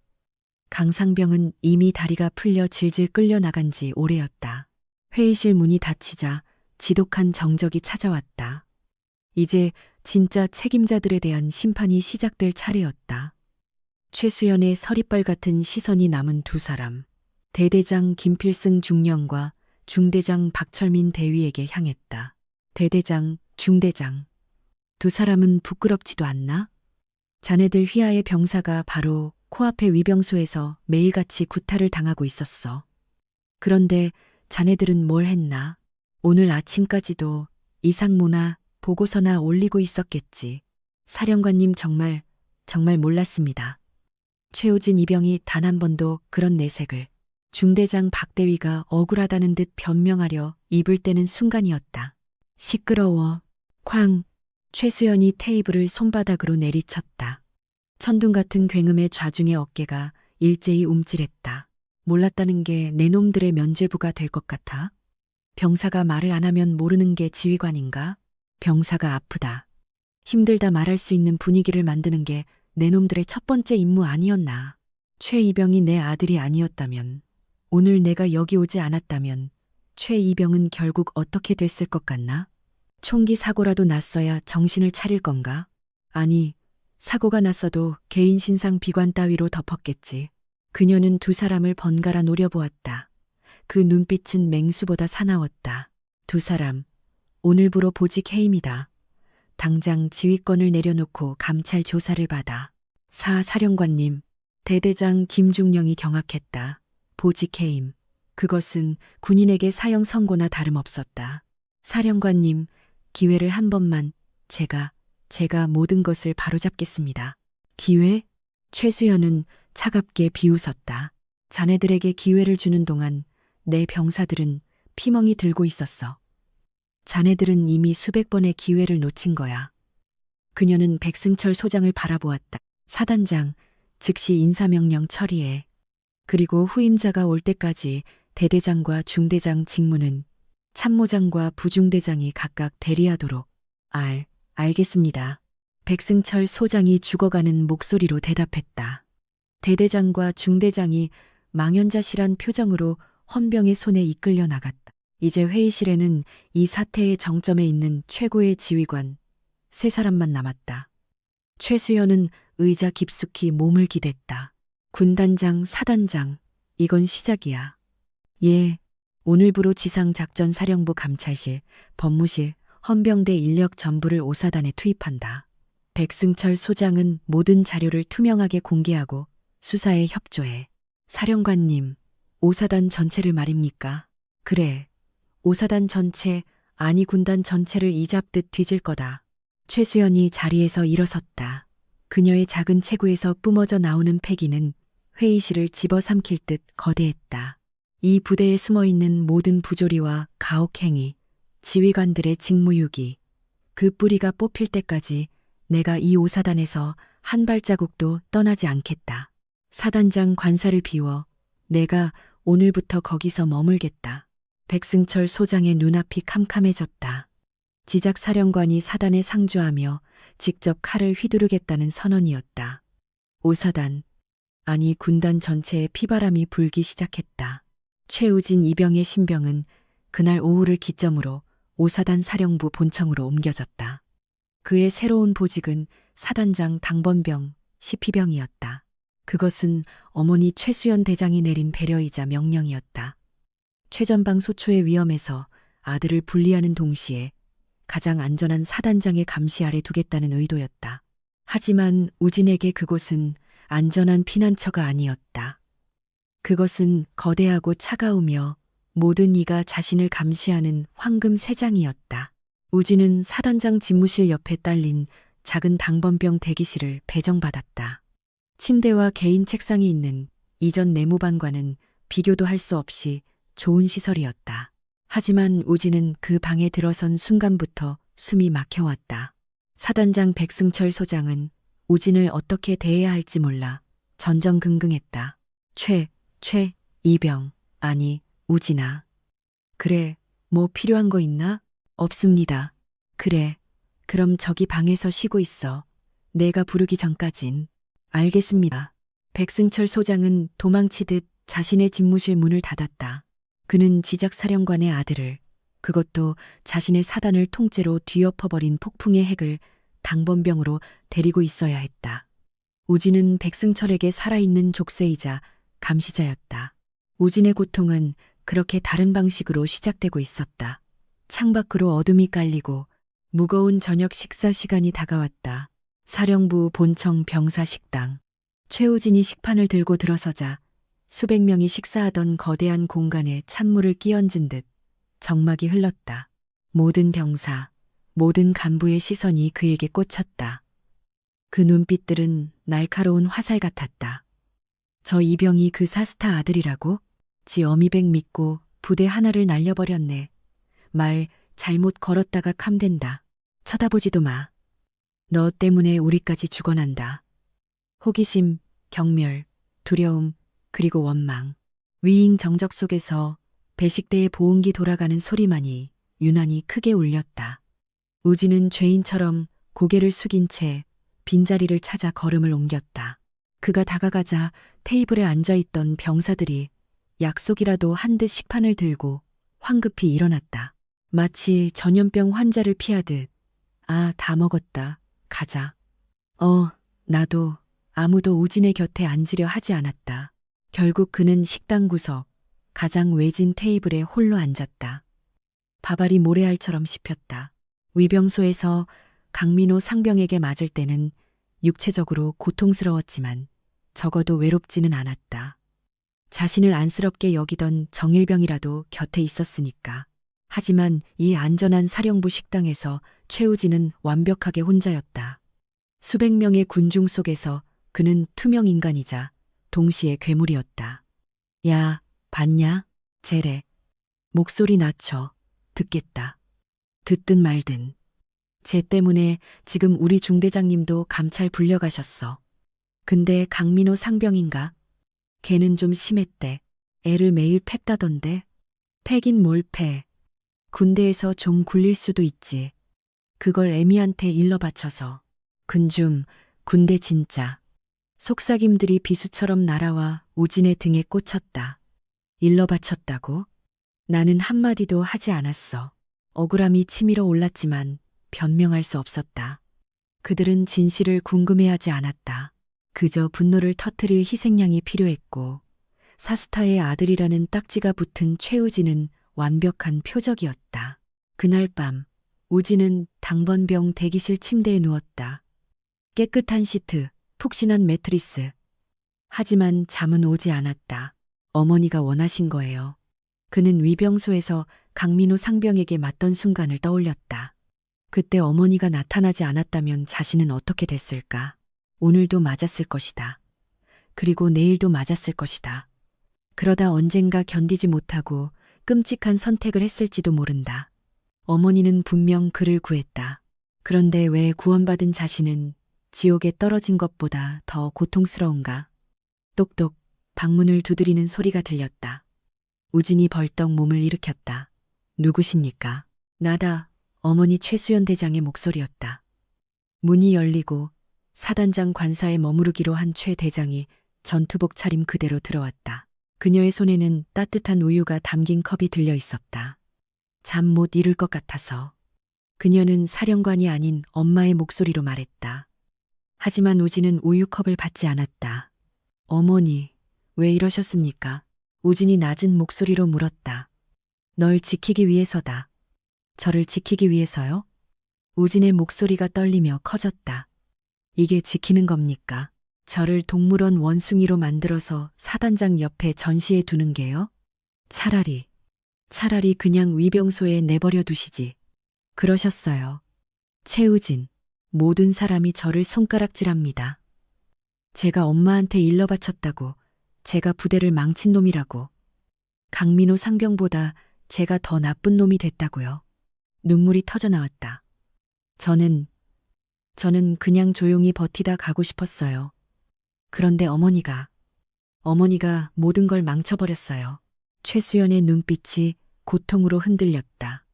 강상병은 이미 다리가 풀려 질질 끌려 나간 지 오래였다. 회의실 문이 닫히자 지독한 정적이 찾아왔다. 이제 진짜 책임자들에 대한 심판이 시작될 차례였다. 최수연의 서리빨 같은 시선이 남은 두 사람. 대대장 김필승 중령과 중대장 박철민 대위에게 향했다. 대대장, 중대장. 두 사람은 부끄럽지도 않나? 자네들 휘하의 병사가 바로 코앞의 위병소에서 매일같이 구타를 당하고 있었어. 그런데 자네들은 뭘 했나? 오늘 아침까지도 이상모나 보고서나 올리고 있었겠지. 사령관님 정말 몰랐습니다. 최우진 이병이 단 한 번도 그런 내색을. 중대장 박대위가 억울하다는 듯 변명하려 입을 떼는 순간이었다. 시끄러워. 쾅. 최수연이 테이블을 손바닥으로 내리쳤다. 천둥 같은 굉음의 좌중의 어깨가 일제히 움찔했다. 몰랐다는 게 내 놈들의 면죄부가 될 것 같아? 병사가 말을 안 하면 모르는 게 지휘관인가? 병사가 아프다. 힘들다 말할 수 있는 분위기를 만드는 게 내 놈들의 첫 번째 임무 아니었나? 최이병이 내 아들이 아니었다면, 오늘 내가 여기 오지 않았다면 최이병은 결국 어떻게 됐을 것 같나? 총기 사고라도 났어야 정신을 차릴 건가? 아니, 사고가 났어도 개인 신상 비관 따위로 덮었겠지. 그녀는 두 사람을 번갈아 노려보았다. 그 눈빛은 맹수보다 사나웠다. 두 사람, 오늘부로 보직 해임이다. 당장 지휘권을 내려놓고 감찰 조사를 받아. 사령관님, 대대장 김중령이 경악했다. 보직 해임. 그것은 군인에게 사형 선고나 다름없었다. 사령관님, 기회를 한 번만 제가 모든 것을 바로잡겠습니다. 기회? 최수연은 차갑게 비웃었다. 자네들에게 기회를 주는 동안 내 병사들은 피멍이 들고 있었어. 자네들은 이미 수백 번의 기회를 놓친 거야. 그녀는 백승철 소장을 바라보았다. 사단장, 즉시 인사명령 처리해. 그리고 후임자가 올 때까지 대대장과 중대장 직무는 참모장과 부중대장이 각각 대리하도록. 알겠습니다. 백승철 소장이 죽어가는 목소리로 대답했다. 대대장과 중대장이 망연자실한 표정으로 헌병의 손에 이끌려 나갔다. 이제 회의실에는 이 사태의 정점에 있는 최고의 지휘관 세 사람만 남았다. 최수연은 의자 깊숙이 몸을 기댔다. 군단장, 사단장, 이건 시작이야. 예, 오늘부로 지상작전사령부 감찰실, 법무실, 헌병대 인력 전부를 오사단에 투입한다. 백승철 소장은 모든 자료를 투명하게 공개하고 수사에 협조해. 사령관님, 오사단 전체를 말입니까? 그래, 오사단 전체, 아니 군단 전체를 이잡듯 뒤질 거다. 최수연이 자리에서 일어섰다. 그녀의 작은 체구에서 뿜어져 나오는 패기는 회의실을 집어삼킬 듯 거대했다. 이 부대에 숨어있는 모든 부조리와 가혹행위, 지휘관들의 직무유기, 그 뿌리가 뽑힐 때까지 내가 이 오사단에서 한 발자국도 떠나지 않겠다. 사단장 관사를 비워 내가 오늘부터 거기서 머물겠다. 백승철 소장의 눈앞이 캄캄해졌다. 지작사령관이 사단에 상주하며 직접 칼을 휘두르겠다는 선언이었다. 오사단, 아니 군단 전체에 피바람이 불기 시작했다. 최우진 이병의 신병은 그날 오후를 기점으로 오사단 사령부 본청으로 옮겨졌다. 그의 새로운 보직은 사단장 당번병, 시피병이었다. 그것은 어머니 최수연 대장이 내린 배려이자 명령이었다. 최전방 소초의 위험에서 아들을 분리하는 동시에 가장 안전한 사단장의 감시 아래 두겠다는 의도였다. 하지만 우진에게 그곳은 안전한 피난처가 아니었다. 그것은 거대하고 차가우며 모든 이가 자신을 감시하는 황금 새장이었다. 우진은 사단장 집무실 옆에 딸린 작은 당번병 대기실을 배정받았다. 침대와 개인 책상이 있는 이전 내무반과는 비교도 할 수 없이 좋은 시설이었다. 하지만 우진은 그 방에 들어선 순간부터 숨이 막혀왔다. 사단장 백승철 소장은 우진을 어떻게 대해야 할지 몰라 전전긍긍했다. 이병, 아니, 우진아. 그래, 뭐 필요한 거 있나? 없습니다. 그래. 그럼 저기 방에서 쉬고 있어. 내가 부르기 전까진. 알겠습니다. 백승철 소장은 도망치듯 자신의 집무실 문을 닫았다. 그는 지작사령관의 아들을, 그것도 자신의 사단을 통째로 뒤엎어버린 폭풍의 핵을 당번병으로 데리고 있어야 했다. 우진은 백승철에게 살아있는 족쇄이자 감시자였다. 우진의 고통은 그렇게 다른 방식으로 시작되고 있었다. 창밖으로 어둠이 깔리고 무거운 저녁 식사 시간이 다가왔다. 사령부 본청 병사 식당. 최우진이 식판을 들고 들어서자 수백 명이 식사하던 거대한 공간에 찬물을 끼얹은 듯 정막이 흘렀다. 모든 병사, 모든 간부의 시선이 그에게 꽂혔다. 그 눈빛들은 날카로운 화살 같았다. 저 이병이 그 사스타 아들이라고? 지 어미백 믿고 부대 하나를 날려버렸네. 말 잘못 걸었다가 캄된다. 쳐다보지도 마. 너 때문에 우리까지 죽어난다. 호기심, 경멸, 두려움, 그리고 원망. 위잉 정적 속에서 배식대의 보온기 돌아가는 소리만이 유난히 크게 울렸다. 우진은 죄인처럼 고개를 숙인 채 빈자리를 찾아 걸음을 옮겼다. 그가 다가가자 테이블에 앉아있던 병사들이 약속이라도 한 듯 식판을 들고 황급히 일어났다. 마치 전염병 환자를 피하듯 아, 다 먹었다. 가자. 나도 아무도 우진의 곁에 앉으려 하지 않았다. 결국 그는 식당 구석 가장 외진 테이블에 홀로 앉았다. 밥알이 모래알처럼 씹혔다. 위병소에서 강민호 상병에게 맞을 때는 육체적으로 고통스러웠지만 적어도 외롭지는 않았다. 자신을 안쓰럽게 여기던 정일병이라도 곁에 있었으니까. 하지만 이 안전한 사령부 식당에서 최우진은 완벽하게 혼자였다. 수백 명의 군중 속에서 그는 투명 인간이자 동시에 괴물이었다. 야, 봤냐? 쟤래. 목소리 낮춰. 듣겠다. 듣든 말든. 쟤 때문에 지금 우리 중대장님도 감찰 불려가셨어. 근데 강민호 상병인가? 걔는 좀 심했대. 애를 매일 팼다던데. 패긴 뭘 패. 군대에서 좀 굴릴 수도 있지. 그걸 애미한테 일러 바쳐서. 근중, 군대 진짜. 속삭임들이 비수처럼 날아와 우진의 등에 꽂혔다. 일러 바쳤다고? 나는 한마디도 하지 않았어. 억울함이 치밀어 올랐지만 변명할 수 없었다. 그들은 진실을 궁금해하지 않았다. 그저 분노를 터뜨릴 희생양이 필요했고 사스타의 아들이라는 딱지가 붙은 최우진은 완벽한 표적이었다. 그날 밤 우진은 당번병 대기실 침대에 누웠다. 깨끗한 시트, 푹신한 매트리스. 하지만 잠은 오지 않았다. 어머니가 원하신 거예요. 그는 위병소에서 강민호 상병에게 맞던 순간을 떠올렸다. 그때 어머니가 나타나지 않았다면 자신은 어떻게 됐을까? 오늘도 맞았을 것이다. 그리고 내일도 맞았을 것이다. 그러다 언젠가 견디지 못하고 끔찍한 선택을 했을지도 모른다. 어머니는 분명 그를 구했다. 그런데 왜 구원받은 자신은 지옥에 떨어진 것보다 더 고통스러운가? 똑똑 방문을 두드리는 소리가 들렸다. 우진이 벌떡 몸을 일으켰다. 누구십니까? 나다. 어머니 최수연 대장의 목소리였다. 문이 열리고 사단장 관사에 머무르기로 한 최 대장이 전투복 차림 그대로 들어왔다. 그녀의 손에는 따뜻한 우유가 담긴 컵이 들려 있었다. 잠 못 이룰 것 같아서. 그녀는 사령관이 아닌 엄마의 목소리로 말했다. 하지만 우진은 우유컵을 받지 않았다. 어머니, 왜 이러셨습니까? 우진이 낮은 목소리로 물었다. 널 지키기 위해서다. 저를 지키기 위해서요? 우진의 목소리가 떨리며 커졌다. 이게 지키는 겁니까? 저를 동물원 원숭이로 만들어서 사단장 옆에 전시해 두는 게요? 차라리 그냥 위병소에 내버려 두시지. 그러셨어요. 최우진, 모든 사람이 저를 손가락질합니다. 제가 엄마한테 일러 바쳤다고, 제가 부대를 망친 놈이라고. 강민호 상병보다 제가 더 나쁜 놈이 됐다고요. 눈물이 터져 나왔다. 저는 그냥 조용히 버티다 가고 싶었어요. 그런데 어머니가 모든 걸 망쳐버렸어요. 최수연의 눈빛이 고통으로 흔들렸다.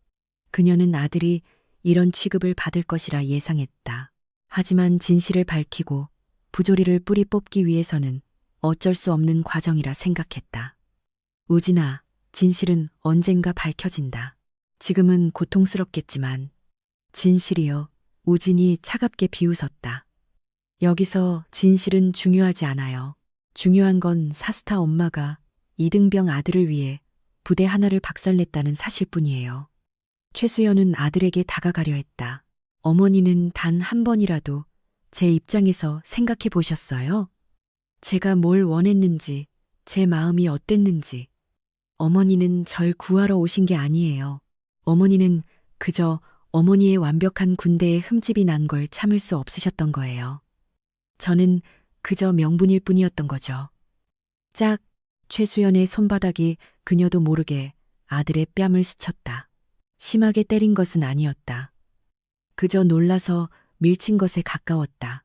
그녀는 아들이 이런 취급을 받을 것이라 예상했다. 하지만 진실을 밝히고 부조리를 뿌리 뽑기 위해서는 어쩔 수 없는 과정이라 생각했다. 우진아, 진실은 언젠가 밝혀진다. 지금은 고통스럽겠지만. 진실이요. 우진이 차갑게 비웃었다. 여기서 진실은 중요하지 않아요. 중요한 건 사스타 엄마가 이등병 아들을 위해 부대 하나를 박살냈다는 사실뿐이에요. 최수연은 아들에게 다가가려 했다. 어머니는 단 한 번이라도 제 입장에서 생각해 보셨어요? 제가 뭘 원했는지, 제 마음이 어땠는지. 어머니는 절 구하러 오신 게 아니에요. 어머니는 그저 어머니의 완벽한 군대에 흠집이 난 걸 참을 수 없으셨던 거예요. 저는 그저 명분일 뿐이었던 거죠. 짝! 최수연의 손바닥이 그녀도 모르게 아들의 뺨을 스쳤다. 심하게 때린 것은 아니었다. 그저 놀라서 밀친 것에 가까웠다.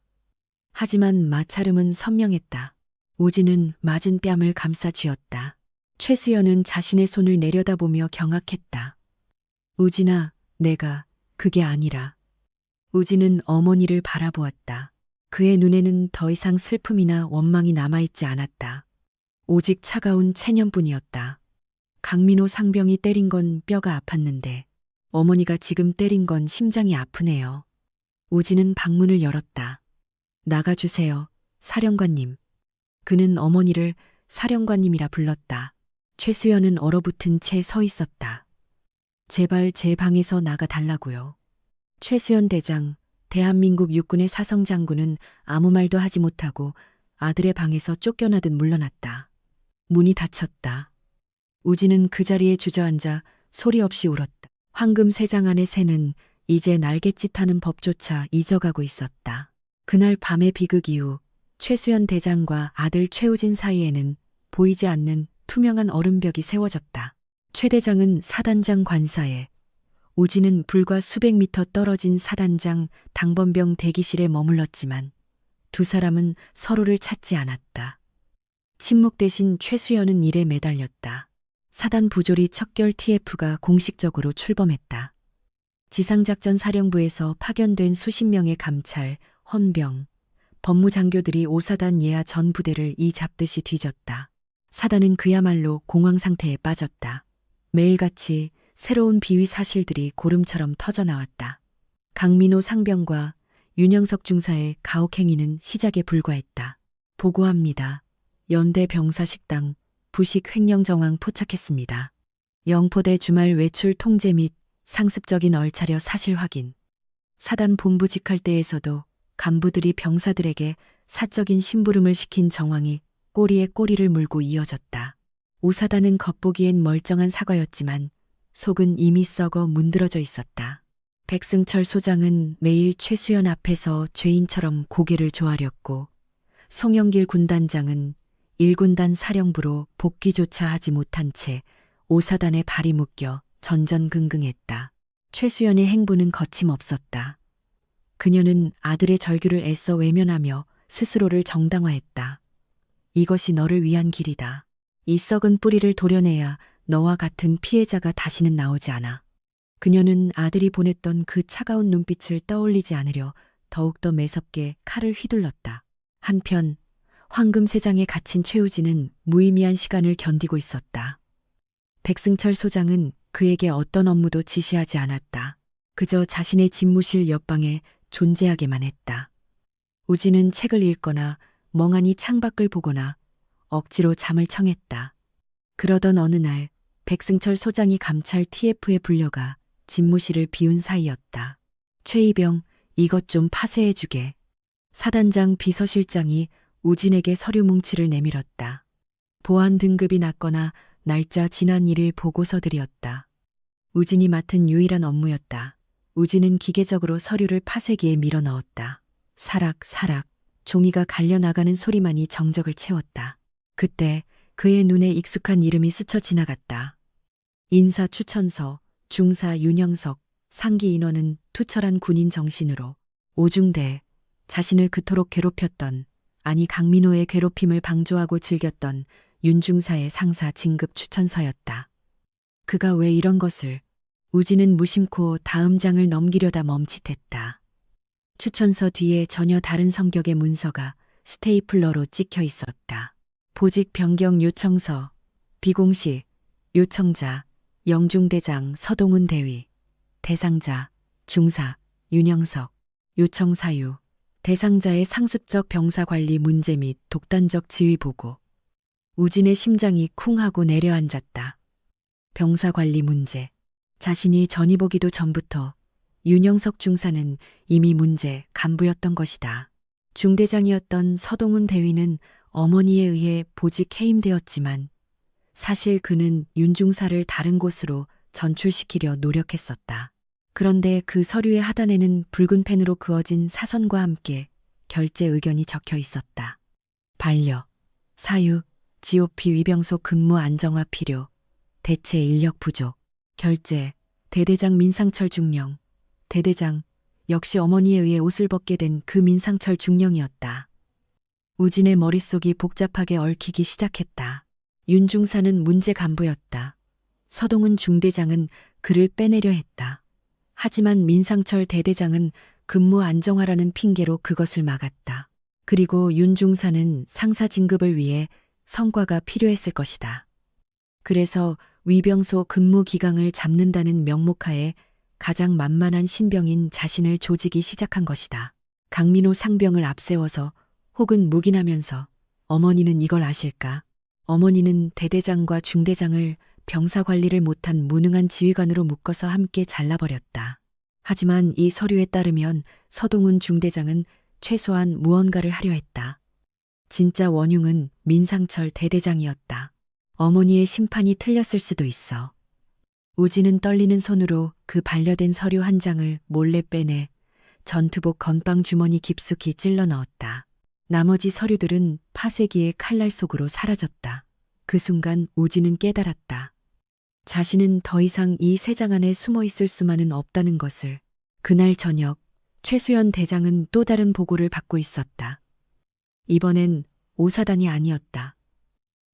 하지만 마찰음은 선명했다. 우진은 맞은 뺨을 감싸 쥐었다. 최수연은 자신의 손을 내려다보며 경악했다. 우진아, 내가 그게 아니라. 우진은 어머니를 바라보았다. 그의 눈에는 더 이상 슬픔이나 원망이 남아있지 않았다. 오직 차가운 체념뿐이었다. 강민호 상병이 때린 건 뼈가 아팠는데 어머니가 지금 때린 건 심장이 아프네요. 우진은 방문을 열었다. 나가주세요, 사령관님. 그는 어머니를 사령관님이라 불렀다. 최수연은 얼어붙은 채 서 있었다. 제발 제 방에서 나가 달라고요. 최수연 대장, 대한민국 육군의 사성장군은 아무 말도 하지 못하고 아들의 방에서 쫓겨나듯 물러났다. 문이 닫혔다. 우진은 그 자리에 주저앉아 소리 없이 울었다. 황금 세장 안의 새는 이제 날갯짓하는 법조차 잊어가고 있었다. 그날 밤의 비극 이후 최수연 대장과 아들 최우진 사이에는 보이지 않는 투명한 얼음벽이 세워졌다. 최 대장은 사단장 관사에, 우진은 불과 수백 미터 떨어진 사단장 당번병 대기실에 머물렀지만 두 사람은 서로를 찾지 않았다. 침묵 대신 최수연은 일에 매달렸다. 사단 부조리 척결 TF가 공식적으로 출범했다. 지상작전 사령부에서 파견된 수십 명의 감찰, 헌병, 법무장교들이 5사단 예하 전 부대를 이 잡듯이 뒤졌다. 사단은 그야말로 공황 상태에 빠졌다. 매일같이 새로운 비위 사실들이 고름처럼 터져나왔다. 강민호 상병과 윤영석 중사의 가혹행위는 시작에 불과했다. 보고합니다. 연대 병사식당 부식 횡령 정황 포착했습니다. 영포대 주말 외출 통제 및 상습적인 얼차려 사실 확인. 사단 본부 직할대에서도 간부들이 병사들에게 사적인 심부름을 시킨 정황이 꼬리에 꼬리를 물고 이어졌다. 5사단은 겉보기엔 멀쩡한 사과였지만 속은 이미 썩어 문드러져 있었다. 백승철 소장은 매일 최수연 앞에서 죄인처럼 고개를 조아렸고 송영길 군단장은 1군단 사령부로 복귀조차 하지 못한 채 5사단에 발이 묶여 전전긍긍했다. 최수연의 행보는 거침없었다. 그녀는 아들의 절규를 애써 외면하며 스스로를 정당화했다. 이것이 너를 위한 길이다. 이 썩은 뿌리를 도려내야 너와 같은 피해자가 다시는 나오지 않아. 그녀는 아들이 보냈던 그 차가운 눈빛을 떠올리지 않으려 더욱더 매섭게 칼을 휘둘렀다. 한편 황금세장에 갇힌 최우진은 무의미한 시간을 견디고 있었다. 백승철 소장은 그에게 어떤 업무도 지시하지 않았다. 그저 자신의 집무실 옆방에 존재하게만 했다. 우진은 책을 읽거나 멍하니 창밖을 보거나 억지로 잠을 청했다. 그러던 어느 날 백승철 소장이 감찰 TF에 불려가 집무실을 비운 사이였다. 최이병, 이것 좀 파쇄해주게. 사단장 비서실장이 우진에게 서류 뭉치를 내밀었다. 보안 등급이 낮거나 날짜 지난 일일 보고서들이었다. 우진이 맡은 유일한 업무였다. 우진은 기계적으로 서류를 파쇄기에 밀어 넣었다. 사락사락 종이가 갈려나가는 소리만이 정적을 채웠다. 그때 그의 눈에 익숙한 이름이 스쳐 지나갔다. 인사 추천서, 중사 윤영석, 상기 인원은 투철한 군인 정신으로 오중대, 자신을 그토록 괴롭혔던, 아니 강민호의 괴롭힘을 방조하고 즐겼던 윤중사의 상사 진급 추천서였다. 그가 왜 이런 것을? 우진은 무심코 다음 장을 넘기려다 멈칫했다. 추천서 뒤에 전혀 다른 성격의 문서가 스테이플러로 찍혀 있었다. 보직 변경 요청서, 비공식, 요청자, 영중대장 서동훈 대위, 대상자, 중사, 윤영석, 요청사유, 대상자의 상습적 병사관리 문제 및 독단적 지휘보고. 우진의 심장이 쿵 하고 내려앉았다. 병사관리 문제. 자신이 전이 보기도 전부터 윤영석 중사는 이미 문제 간부였던 것이다. 중대장이었던 서동훈 대위는 어머니에 의해 보직 해임되었지만 사실 그는 윤 중사를 다른 곳으로 전출시키려 노력했었다. 그런데 그 서류의 하단에는 붉은 펜으로 그어진 사선과 함께 결재 의견이 적혀 있었다. 반려, 사유, GOP 위병소 근무 안정화 필요, 대체 인력 부족, 결재, 대대장 민상철 중령, 대대장, 역시 어머니에 의해 옷을 벗게 된 그 민상철 중령이었다. 우진의 머릿속이 복잡하게 얽히기 시작했다. 윤 중사는 문제 간부였다. 서동훈 중대장은 그를 빼내려 했다. 하지만 민상철 대대장은 근무 안정화라는 핑계로 그것을 막았다. 그리고 윤 중사는 상사 진급을 위해 성과가 필요했을 것이다. 그래서 위병소 근무 기강을 잡는다는 명목하에 가장 만만한 신병인 자신을 조지기 시작한 것이다. 강민호 상병을 앞세워서 혹은 묵인하면서. 어머니는 이걸 아실까? 어머니는 대대장과 중대장을 병사 관리를 못한 무능한 지휘관으로 묶어서 함께 잘라버렸다. 하지만 이 서류에 따르면 서동훈 중대장은 최소한 무언가를 하려 했다. 진짜 원흉은 민상철 대대장이었다. 어머니의 심판이 틀렸을 수도 있어. 우진은 떨리는 손으로 그 반려된 서류 한 장을 몰래 빼내 전투복 건빵 주머니 깊숙이 찔러 넣었다. 나머지 서류들은 파쇄기의 칼날 속으로 사라졌다. 그 순간 우진은 깨달았다. 자신은 더 이상 이 세 장 안에 숨어 있을 수만은 없다는 것을. 그날 저녁 최수연 대장은 또 다른 보고를 받고 있었다. 이번엔 오사단이 아니었다.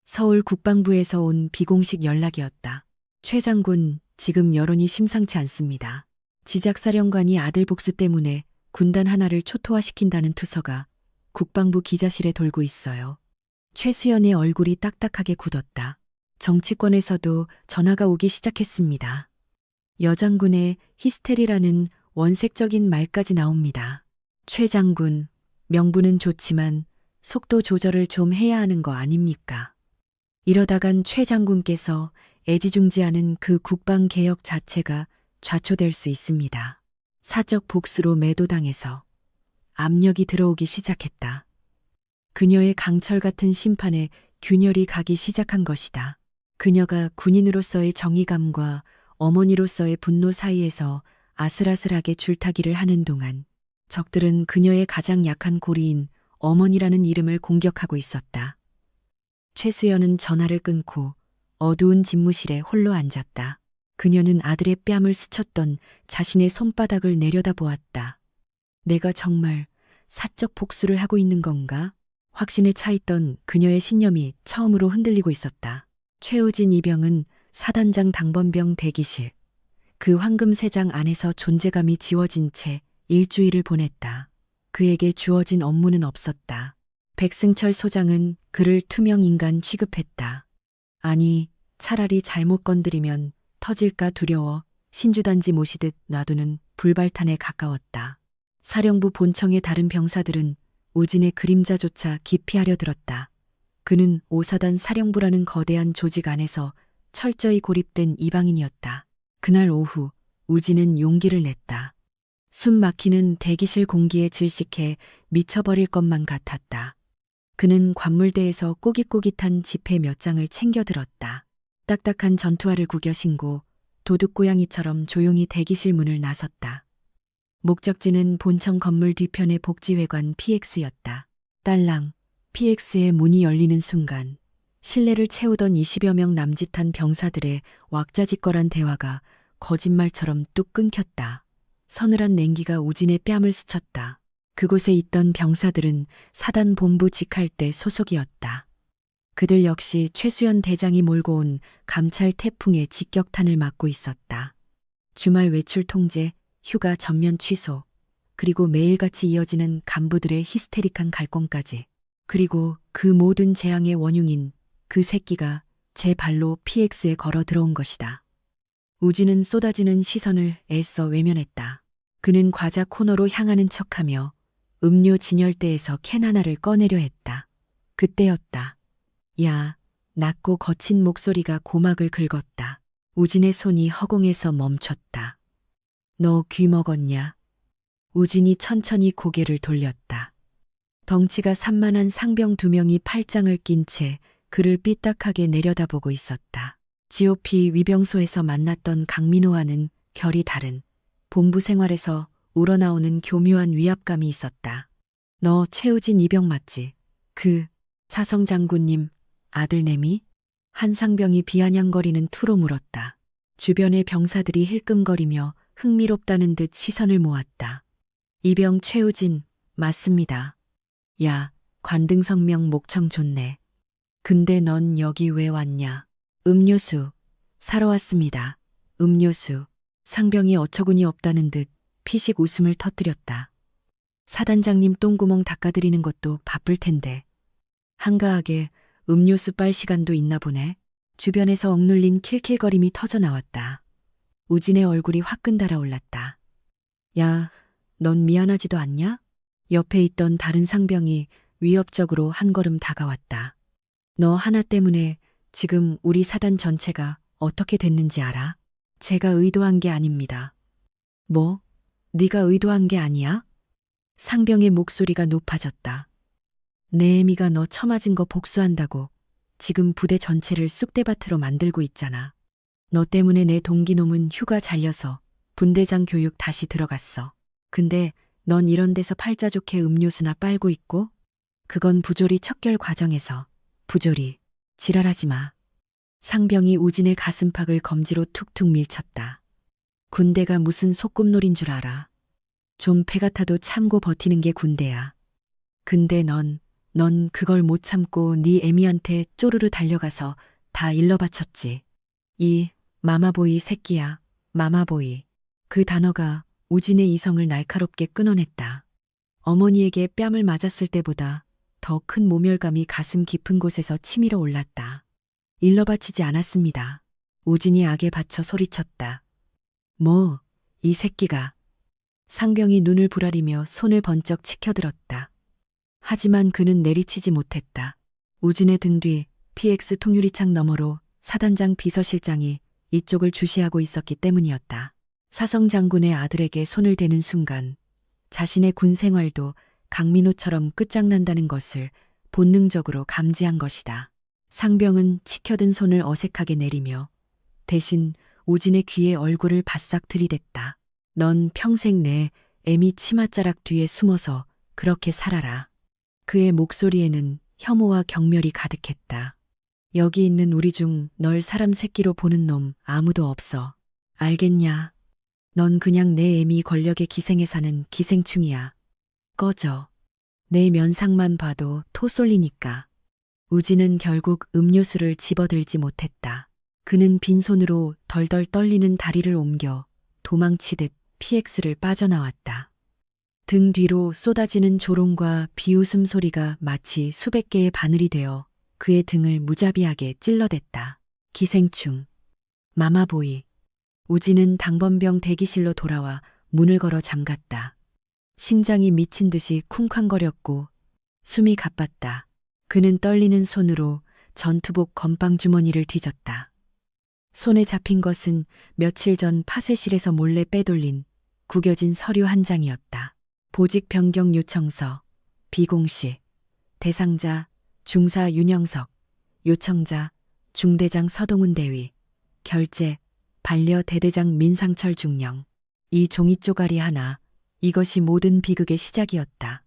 서울 국방부에서 온 비공식 연락이었다. 최 장군, 지금 여론이 심상치 않습니다. 지작사령관이 아들 복수 때문에 군단 하나를 초토화시킨다는 투서가 국방부 기자실에 돌고 있어요. 최수연의 얼굴이 딱딱하게 굳었다. 정치권에서도 전화가 오기 시작했습니다. 여장군의 히스테리라는 원색적인 말까지 나옵니다. 최 장군, 명분은 좋지만 속도 조절을 좀 해야 하는 거 아닙니까? 이러다간 최 장군께서 애지중지하는 그 국방개혁 자체가 좌초될 수 있습니다. 사적 복수로 매도당해서 압력이 들어오기 시작했다. 그녀의 강철 같은 심판에 균열이 가기 시작한 것이다. 그녀가 군인으로서의 정의감과 어머니로서의 분노 사이에서 아슬아슬하게 줄타기를 하는 동안 적들은 그녀의 가장 약한 고리인 어머니라는 이름을 공격하고 있었다. 최수연은 전화를 끊고 어두운 집무실에 홀로 앉았다. 그녀는 아들의 뺨을 스쳤던 자신의 손바닥을 내려다보았다. 내가 정말 사적 복수를 하고 있는 건가? 확신에 차있던 그녀의 신념이 처음으로 흔들리고 있었다. 최우진 이병은 사단장 당번병 대기실. 그 황금 세장 안에서 존재감이 지워진 채 일주일을 보냈다. 그에게 주어진 업무는 없었다. 백승철 소장은 그를 투명 인간 취급했다. 아니, 차라리 잘못 건드리면 터질까 두려워 신주단지 모시듯 놔두는 불발탄에 가까웠다. 사령부 본청의 다른 병사들은 우진의 그림자조차 기피하려 들었다. 그는 오사단 사령부라는 거대한 조직 안에서 철저히 고립된 이방인이었다. 그날 오후 우진은 용기를 냈다. 숨 막히는 대기실 공기에 질식해 미쳐버릴 것만 같았다. 그는 관물대에서 꼬깃꼬깃한 지폐 몇 장을 챙겨 들었다. 딱딱한 전투화를 구겨 신고 도둑고양이처럼 조용히 대기실 문을 나섰다. 목적지는 본청 건물 뒤편의 복지회관 PX였다. 딸랑, PX의 문이 열리는 순간 실내를 채우던 20여 명 남짓한 병사들의 왁자지껄한 대화가 거짓말처럼 뚝 끊겼다. 서늘한 냉기가 우진의 뺨을 스쳤다. 그곳에 있던 병사들은 사단 본부 직할 때 소속이었다. 그들 역시 최수연 대장이 몰고 온 감찰 태풍의 직격탄을 맞고 있었다. 주말 외출 통제, 휴가 전면 취소, 그리고 매일같이 이어지는 간부들의 히스테릭한 갈권까지. 그리고 그 모든 재앙의 원흉인 그 새끼가 제 발로 PX에 걸어 들어온 것이다. 우진은 쏟아지는 시선을 애써 외면했다. 그는 과자 코너로 향하는 척하며 음료 진열대에서 캔 하나를 꺼내려 했다. 그때였다. 야, 낮고 거친 목소리가 고막을 긁었다. 우진의 손이 허공에서 멈췄다. 너 귀 먹었냐? 우진이 천천히 고개를 돌렸다. 덩치가 산만한 상병 2명이 팔짱을 낀 채 그를 삐딱하게 내려다보고 있었다. GOP 위병소에서 만났던 강민호와는 결이 다른 본부 생활에서 우러나오는 교묘한 위압감이 있었다. 너 최우진 이병 맞지? 그 사성 장군님 아들 내미? 한 상병이 비아냥거리는 투로 물었다. 주변의 병사들이 힐끔거리며 흥미롭다는 듯 시선을 모았다. 이병 최우진, 맞습니다. 야, 관등성명 목청 좋네. 근데 넌 여기 왜 왔냐? 음료수. 사러 왔습니다. 음료수. 상병이 어처구니 없다는 듯 피식 웃음을 터뜨렸다. 사단장님 똥구멍 닦아드리는 것도 바쁠 텐데. 한가하게 음료수 빨 시간도 있나 보네. 주변에서 억눌린 킬킬거림이 터져 나왔다. 우진의 얼굴이 화끈 달아올랐다. 야, 넌 미안하지도 않냐? 옆에 있던 다른 상병이 위협적으로 한 걸음 다가왔다. 너 하나 때문에 지금 우리 사단 전체가 어떻게 됐는지 알아? 제가 의도한 게 아닙니다. 뭐? 네가 의도한 게 아니야? 상병의 목소리가 높아졌다. 내 애미가 너 처맞은 거 복수한다고 지금 부대 전체를 쑥대밭으로 만들고 있잖아. 너 때문에 내 동기놈은 휴가 잘려서 분대장 교육 다시 들어갔어. 근데 넌 이런 데서 팔자 좋게 음료수나 빨고 있고? 그건 부조리 척결 과정에서. 부조리. 지랄하지 마. 상병이 우진의 가슴팍을 검지로 툭툭 밀쳤다. 군대가 무슨 소꿉놀인 줄 알아. 좀 폐 같아도 참고 버티는 게 군대야. 근데 넌 그걸 못 참고 네 애미한테 쪼르르 달려가서 다 일러 바쳤지. 이 마마보이 새끼야. 마마보이. 그 단어가 우진의 이성을 날카롭게 끊어냈다. 어머니에게 뺨을 맞았을 때보다 더 큰 모멸감이 가슴 깊은 곳에서 치밀어 올랐다. 일러 바치지 않았습니다. 우진이 악에 받쳐 소리쳤다. 뭐, 이 새끼가. 상병이 눈을 부라리며 손을 번쩍 치켜들었다. 하지만 그는 내리치지 못했다. 우진의 등 뒤 PX 통유리창 너머로 사단장 비서실장이 이쪽을 주시하고 있었기 때문이었다. 사성 장군의 아들에게 손을 대는 순간 자신의 군 생활도 강민호처럼 끝장난다는 것을 본능적으로 감지한 것이다. 상병은 치켜든 손을 어색하게 내리며 대신 우진의 귀에 얼굴을 바싹 들이댔다. 넌 평생 내 애미 치맛자락 뒤에 숨어서 그렇게 살아라. 그의 목소리에는 혐오와 경멸이 가득했다. 여기 있는 우리 중 널 사람 새끼로 보는 놈 아무도 없어. 알겠냐? 넌 그냥 내 애미 권력에 기생해 사는 기생충이야. 꺼져. 내 면상만 봐도 토 쏠리니까. 우진은 결국 음료수를 집어들지 못했다. 그는 빈손으로 덜덜 떨리는 다리를 옮겨 도망치듯 PX를 빠져나왔다. 등 뒤로 쏟아지는 조롱과 비웃음 소리가 마치 수백 개의 바늘이 되어 그의 등을 무자비하게 찔러댔다. 기생충. 마마보이. 우진은 당번병 대기실로 돌아와 문을 걸어 잠갔다. 심장이 미친 듯이 쿵쾅거렸고 숨이 가빴다. 그는 떨리는 손으로 전투복 건빵 주머니를 뒤졌다. 손에 잡힌 것은 며칠 전 파쇄실에서 몰래 빼돌린 구겨진 서류 한 장이었다. 보직 변경 요청서, 비공식, 대상자 중사 윤영석, 요청자 중대장 서동훈 대위, 결제 반려 대대장 민상철 중령. 이 종이 쪼가리 하나, 이것이 모든 비극의 시작이었다.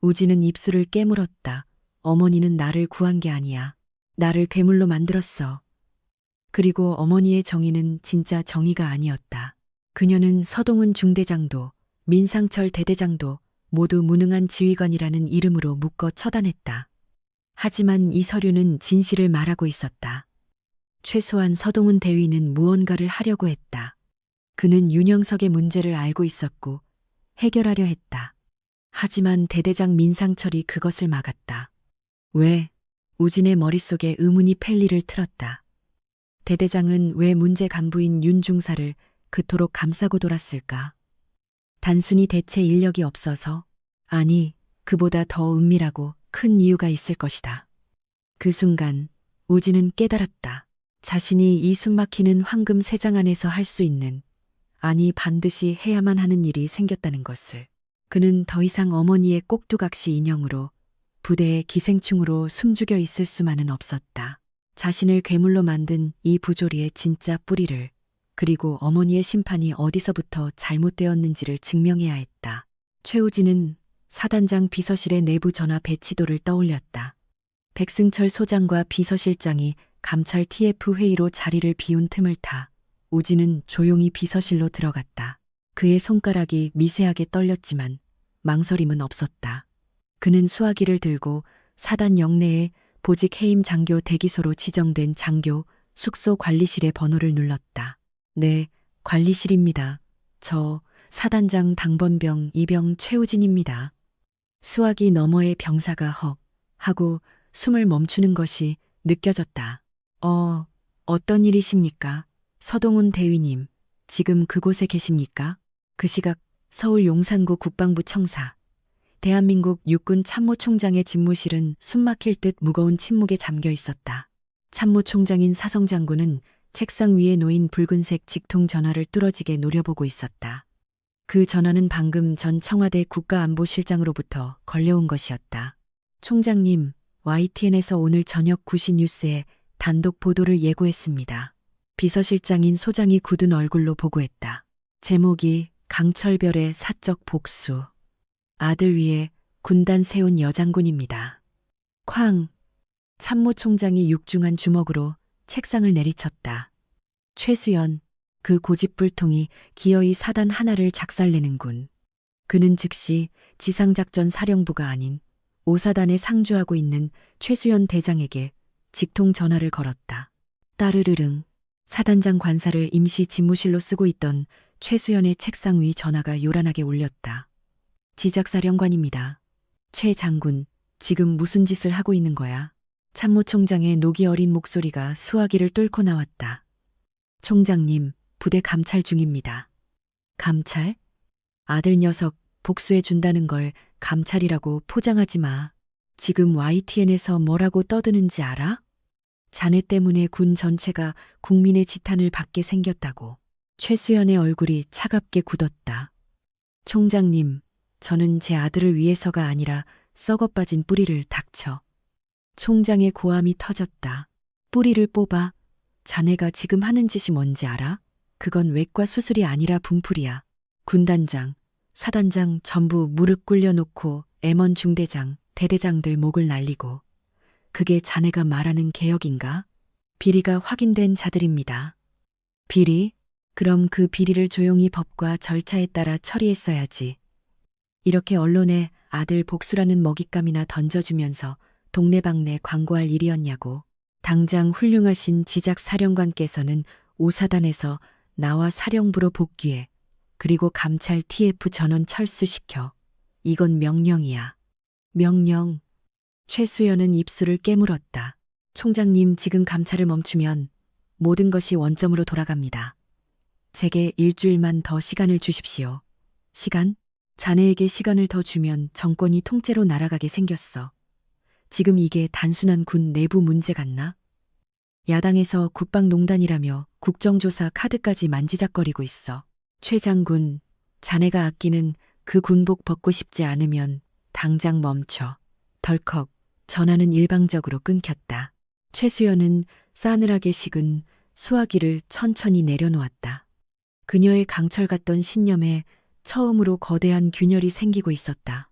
우진은 입술을 깨물었다. 어머니는 나를 구한 게 아니야. 나를 괴물로 만들었어. 그리고 어머니의 정의는 진짜 정의가 아니었다. 그녀는 서동훈 중대장도 민상철 대대장도 모두 무능한 지휘관이라는 이름으로 묶어 처단했다. 하지만 이 서류는 진실을 말하고 있었다. 최소한 서동훈 대위는 무언가를 하려고 했다. 그는 윤영석의 문제를 알고 있었고 해결하려 했다. 하지만 대대장 민상철이 그것을 막았다. 왜? 우진의 머릿속에 의문이 펠리를 틀었다. 대대장은 왜 문제 간부인 윤 중사를 그토록 감싸고 돌았을까? 단순히 대체 인력이 없어서? 아니, 그보다 더 은밀하고 큰 이유가 있을 것이다. 그 순간 우진은 깨달았다. 자신이 이 숨막히는 황금 세장 안에서 할 수 있는, 아니 반드시 해야만 하는 일이 생겼다는 것을. 그는 더 이상 어머니의 꼭두각시 인형으로 부대의 기생충으로 숨죽여 있을 수만은 없었다. 자신을 괴물로 만든 이 부조리의 진짜 뿌리를, 그리고 어머니의 심판이 어디서부터 잘못되었는지를 증명해야 했다. 최우진은 사단장 비서실의 내부 전화 배치도를 떠올렸다. 백승철 소장과 비서실장이 감찰 TF 회의로 자리를 비운 틈을 타 우진은 조용히 비서실로 들어갔다. 그의 손가락이 미세하게 떨렸지만 망설임은 없었다. 그는 수화기를 들고 사단 영내에 보직 해임 장교 대기소로 지정된 장교 숙소 관리실의 번호를 눌렀다. 네, 관리실입니다. 저 사단장 당번병 이병 최우진입니다. 수화기 너머의 병사가 헉 하고 숨을 멈추는 것이 느껴졌다. 어떤 일이십니까? 서동훈 대위님, 지금 그곳에 계십니까? 그 시각 서울 용산구 국방부 청사. 대한민국 육군 참모총장의 집무실은 숨막힐 듯 무거운 침묵에 잠겨 있었다. 참모총장인 사성 장군은 책상 위에 놓인 붉은색 직통 전화를 뚫어지게 노려보고 있었다. 그 전화는 방금 전 청와대 국가안보실장으로부터 걸려온 것이었다. 총장님, YTN에서 오늘 저녁 9시 뉴스에 단독 보도를 예고했습니다. 비서실장인 소장이 굳은 얼굴로 보고했다. 제목이 강철별의 사적 복수. 아들 위해 군단 세운 여장군입니다. 쾅! 참모총장이 육중한 주먹으로 책상을 내리쳤다. 최수연, 그 고집불통이 기어이 사단 하나를 작살내는군. 그는 즉시 지상작전 사령부가 아닌 5사단에 상주하고 있는 최수연 대장에게 직통 전화를 걸었다. 따르르릉. 사단장 관사를 임시 집무실로 쓰고 있던 최수연의 책상 위 전화가 요란하게 울렸다. 지작사령관입니다. 최 장군, 지금 무슨 짓을 하고 있는 거야? 참모총장의 녹이 어린 목소리가 수화기를 뚫고 나왔다. 총장님, 부대 감찰 중입니다. 감찰? 아들 녀석 복수해 준다는 걸 감찰이라고 포장하지 마. 지금 YTN에서 뭐라고 떠드는지 알아? 자네 때문에 군 전체가 국민의 지탄을 받게 생겼다고. 최수연의 얼굴이 차갑게 굳었다. 총장님, 저는 제 아들을 위해서가 아니라 썩어빠진 뿌리를 닥쳐. 총장의 고함이 터졌다. 뿌리를 뽑아? 자네가 지금 하는 짓이 뭔지 알아? 그건 외과 수술이 아니라 분풀이야. 군단장, 사단장 전부 무릎 꿇려놓고 M1 중대장, 대대장들 목을 날리고. 그게 자네가 말하는 개혁인가? 비리가 확인된 자들입니다. 비리? 그럼 그 비리를 조용히 법과 절차에 따라 처리했어야지. 이렇게 언론에 아들 복수라는 먹잇감이나 던져주면서 동네방네 광고할 일이었냐고. 당장 훌륭하신 지작사령관께서는 5사단에서 나와 사령부로 복귀해. 그리고 감찰 TF 전원 철수시켜. 이건 명령이야. 명령. 최수연은 입술을 깨물었다. 총장님, 지금 감찰을 멈추면 모든 것이 원점으로 돌아갑니다. 제게 일주일만 더 시간을 주십시오. 시간? 자네에게 시간을 더 주면 정권이 통째로 날아가게 생겼어. 지금 이게 단순한 군 내부 문제 같나? 야당에서 국방농단이라며 국정조사 카드까지 만지작거리고 있어. 최 장군, 자네가 아끼는 그 군복 벗고 싶지 않으면 당장 멈춰. 덜컥 전화는 일방적으로 끊겼다. 최수연은 싸늘하게 식은 수화기를 천천히 내려놓았다. 그녀의 강철 같던 신념에 처음으로 거대한 균열이 생기고 있었다.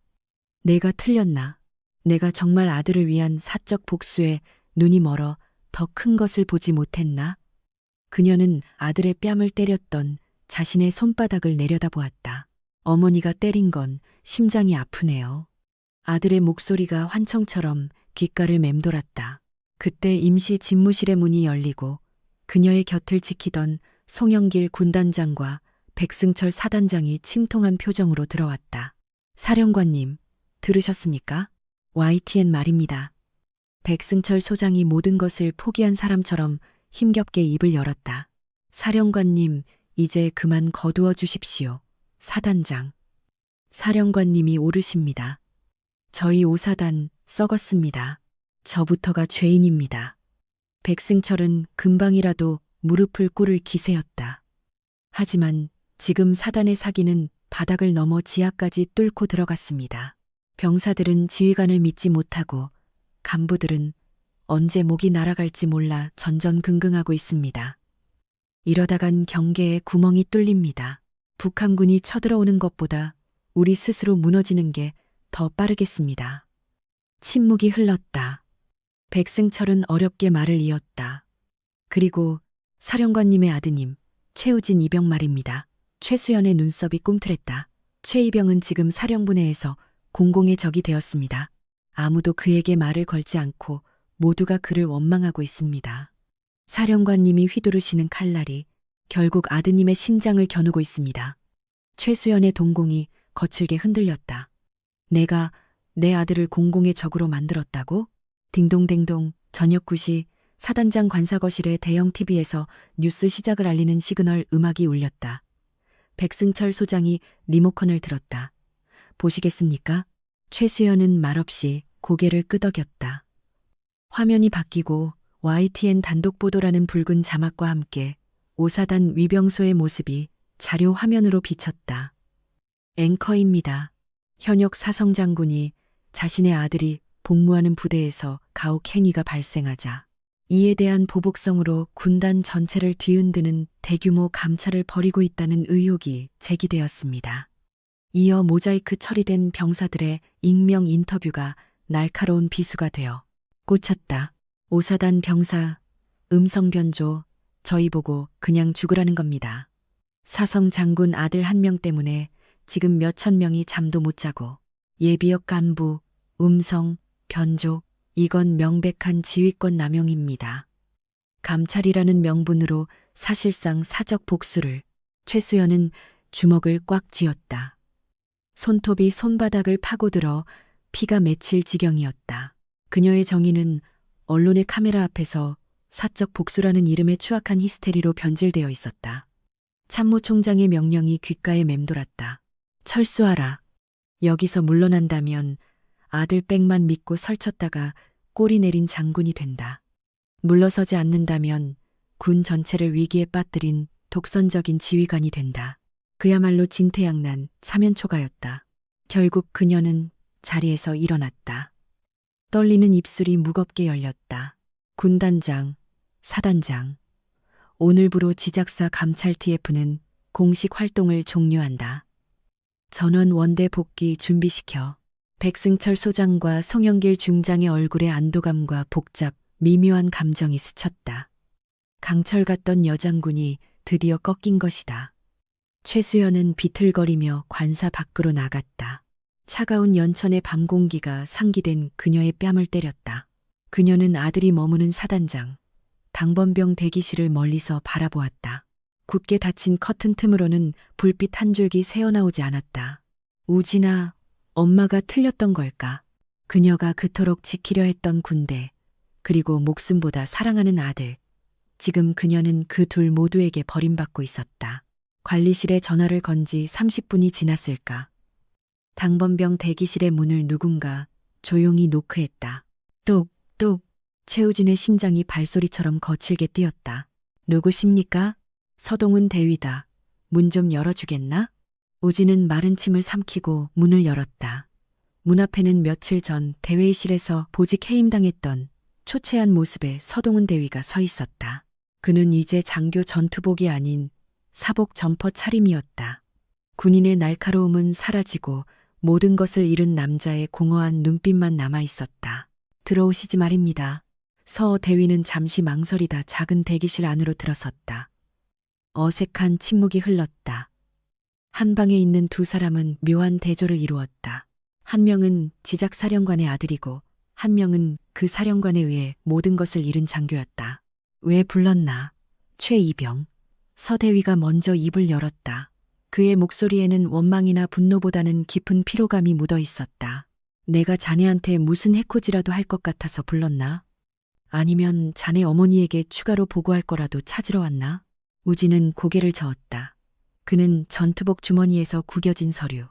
내가 틀렸나? 내가 정말 아들을 위한 사적 복수에 눈이 멀어 더 큰 것을 보지 못했나? 그녀는 아들의 뺨을 때렸던 자신의 손바닥을 내려다보았다. 어머니가 때린 건 심장이 아프네요. 아들의 목소리가 환청처럼 귓가를 맴돌았다. 그때 임시 집무실의 문이 열리고 그녀의 곁을 지키던 송영길 군단장과 백승철 사단장이 침통한 표정으로 들어왔다. 사령관님, 들으셨습니까? YTN 말입니다. 백승철 소장이 모든 것을 포기한 사람처럼 힘겹게 입을 열었다. 사령관님, 이제 그만 거두어 주십시오. 사단장. 사령관님이 오르십니다. 저희 5사단 썩었습니다. 저부터가 죄인입니다. 백승철은 금방이라도 무릎을 꿇을 기세였다. 하지만 지금 사단의 사기는 바닥을 넘어 지하까지 뚫고 들어갔습니다. 병사들은 지휘관을 믿지 못하고 간부들은 언제 목이 날아갈지 몰라 전전긍긍하고 있습니다. 이러다간 경계에 구멍이 뚫립니다. 북한군이 쳐들어오는 것보다 우리 스스로 무너지는 게 더 빠르겠습니다. 침묵이 흘렀다. 백승철은 어렵게 말을 이었다. 그리고 사령관님의 아드님, 최우진 이병 말입니다. 최수연의 눈썹이 꿈틀했다. 최 이병은 지금 사령부내에서 공공의 적이 되었습니다. 아무도 그에게 말을 걸지 않고 모두가 그를 원망하고 있습니다. 사령관님이 휘두르시는 칼날이 결국 아드님의 심장을 겨누고 있습니다. 최수연의 동공이 거칠게 흔들렸다. 내가 내 아들을 공공의 적으로 만들었다고? 딩동댕동 저녁 9시 사단장 관사거실의 대형 TV에서 뉴스 시작을 알리는 시그널 음악이 울렸다. 백승철 소장이 리모컨을 들었다. 보시겠습니까? 최수연은 말없이 고개를 끄덕였다. 화면이 바뀌고 YTN 단독 보도라는 붉은 자막과 함께 5사단 위병소의 모습이 자료 화면으로 비쳤다. 앵커입니다. 현역 사성장군이 자신의 아들이 복무하는 부대에서 가혹 행위가 발생하자 이에 대한 보복성으로 군단 전체를 뒤흔드는 대규모 감찰을 벌이고 있다는 의혹이 제기되었습니다. 이어 모자이크 처리된 병사들의 익명 인터뷰가 날카로운 비수가 되어 꽂혔다. 5사단 병사, 음성 변조, 저희 보고 그냥 죽으라는 겁니다. 사성 장군 아들 한 명 때문에 지금 몇천 명이 잠도 못 자고 예비역 간부, 음성, 변조, 이건 명백한 지휘권 남용입니다. 감찰이라는 명분으로 사실상 사적 복수를 최수연은 주먹을 꽉 쥐었다. 손톱이 손바닥을 파고들어 피가 맺힐 지경이었다. 그녀의 정의는 언론의 카메라 앞에서 사적 복수라는 이름의 추악한 히스테리로 변질되어 있었다. 참모총장의 명령이 귓가에 맴돌았다. 철수하라. 여기서 물러난다면 아들 빽만 믿고 설쳤다가 꼬리 내린 장군이 된다. 물러서지 않는다면 군 전체를 위기에 빠뜨린 독선적인 지휘관이 된다. 그야말로 진퇴양난 사면초가였다. 결국 그녀는 자리에서 일어났다. 떨리는 입술이 무겁게 열렸다. 군단장, 사단장, 오늘부로 지작사 감찰 TF는 공식 활동을 종료한다. 전원 원대 복귀 준비시켜. 백승철 소장과 송영길 중장의 얼굴에 안도감과 복잡, 미묘한 감정이 스쳤다. 강철 같던 여장군이 드디어 꺾인 것이다. 최수연은 비틀거리며 관사 밖으로 나갔다. 차가운 연천의 밤 공기가 상기된 그녀의 뺨을 때렸다. 그녀는 아들이 머무는 사단장, 당번병 대기실을 멀리서 바라보았다. 굳게 닫힌 커튼 틈으로는 불빛 한 줄기 새어나오지 않았다. 우진아, 엄마가 틀렸던 걸까? 그녀가 그토록 지키려 했던 군대, 그리고 목숨보다 사랑하는 아들. 지금 그녀는 그 둘 모두에게 버림받고 있었다. 관리실에 전화를 건 지 30분이 지났을까? 당번병 대기실의 문을 누군가 조용히 노크했다. 똑똑. 최우진의 심장이 발소리처럼 거칠게 뛰었다. 누구십니까? 서동훈 대위다. 문 좀 열어주겠나? 우진은 마른 침을 삼키고 문을 열었다. 문 앞에는 며칠 전 대회의실에서 보직 해임당했던 초췌한 모습의 서동훈 대위가 서 있었다. 그는 이제 장교 전투복이 아닌 사복 점퍼 차림이었다. 군인의 날카로움은 사라지고 모든 것을 잃은 남자의 공허한 눈빛만 남아 있었다. 들어오시지 말입니다. 서 대위는 잠시 망설이다 작은 대기실 안으로 들어섰다. 어색한 침묵이 흘렀다. 한 방에 있는 두 사람은 묘한 대조를 이루었다. 한 명은 지작사령관의 아들이고 한 명은 그 사령관에 의해 모든 것을 잃은 장교였다. 왜 불렀나? 최이병. 서대위가 먼저 입을 열었다. 그의 목소리에는 원망이나 분노보다는 깊은 피로감이 묻어 있었다. 내가 자네한테 무슨 해코지라도 할 것 같아서 불렀나? 아니면 자네 어머니에게 추가로 보고할 거라도 찾으러 왔나? 우진은 고개를 저었다. 그는 전투복 주머니에서 구겨진 서류,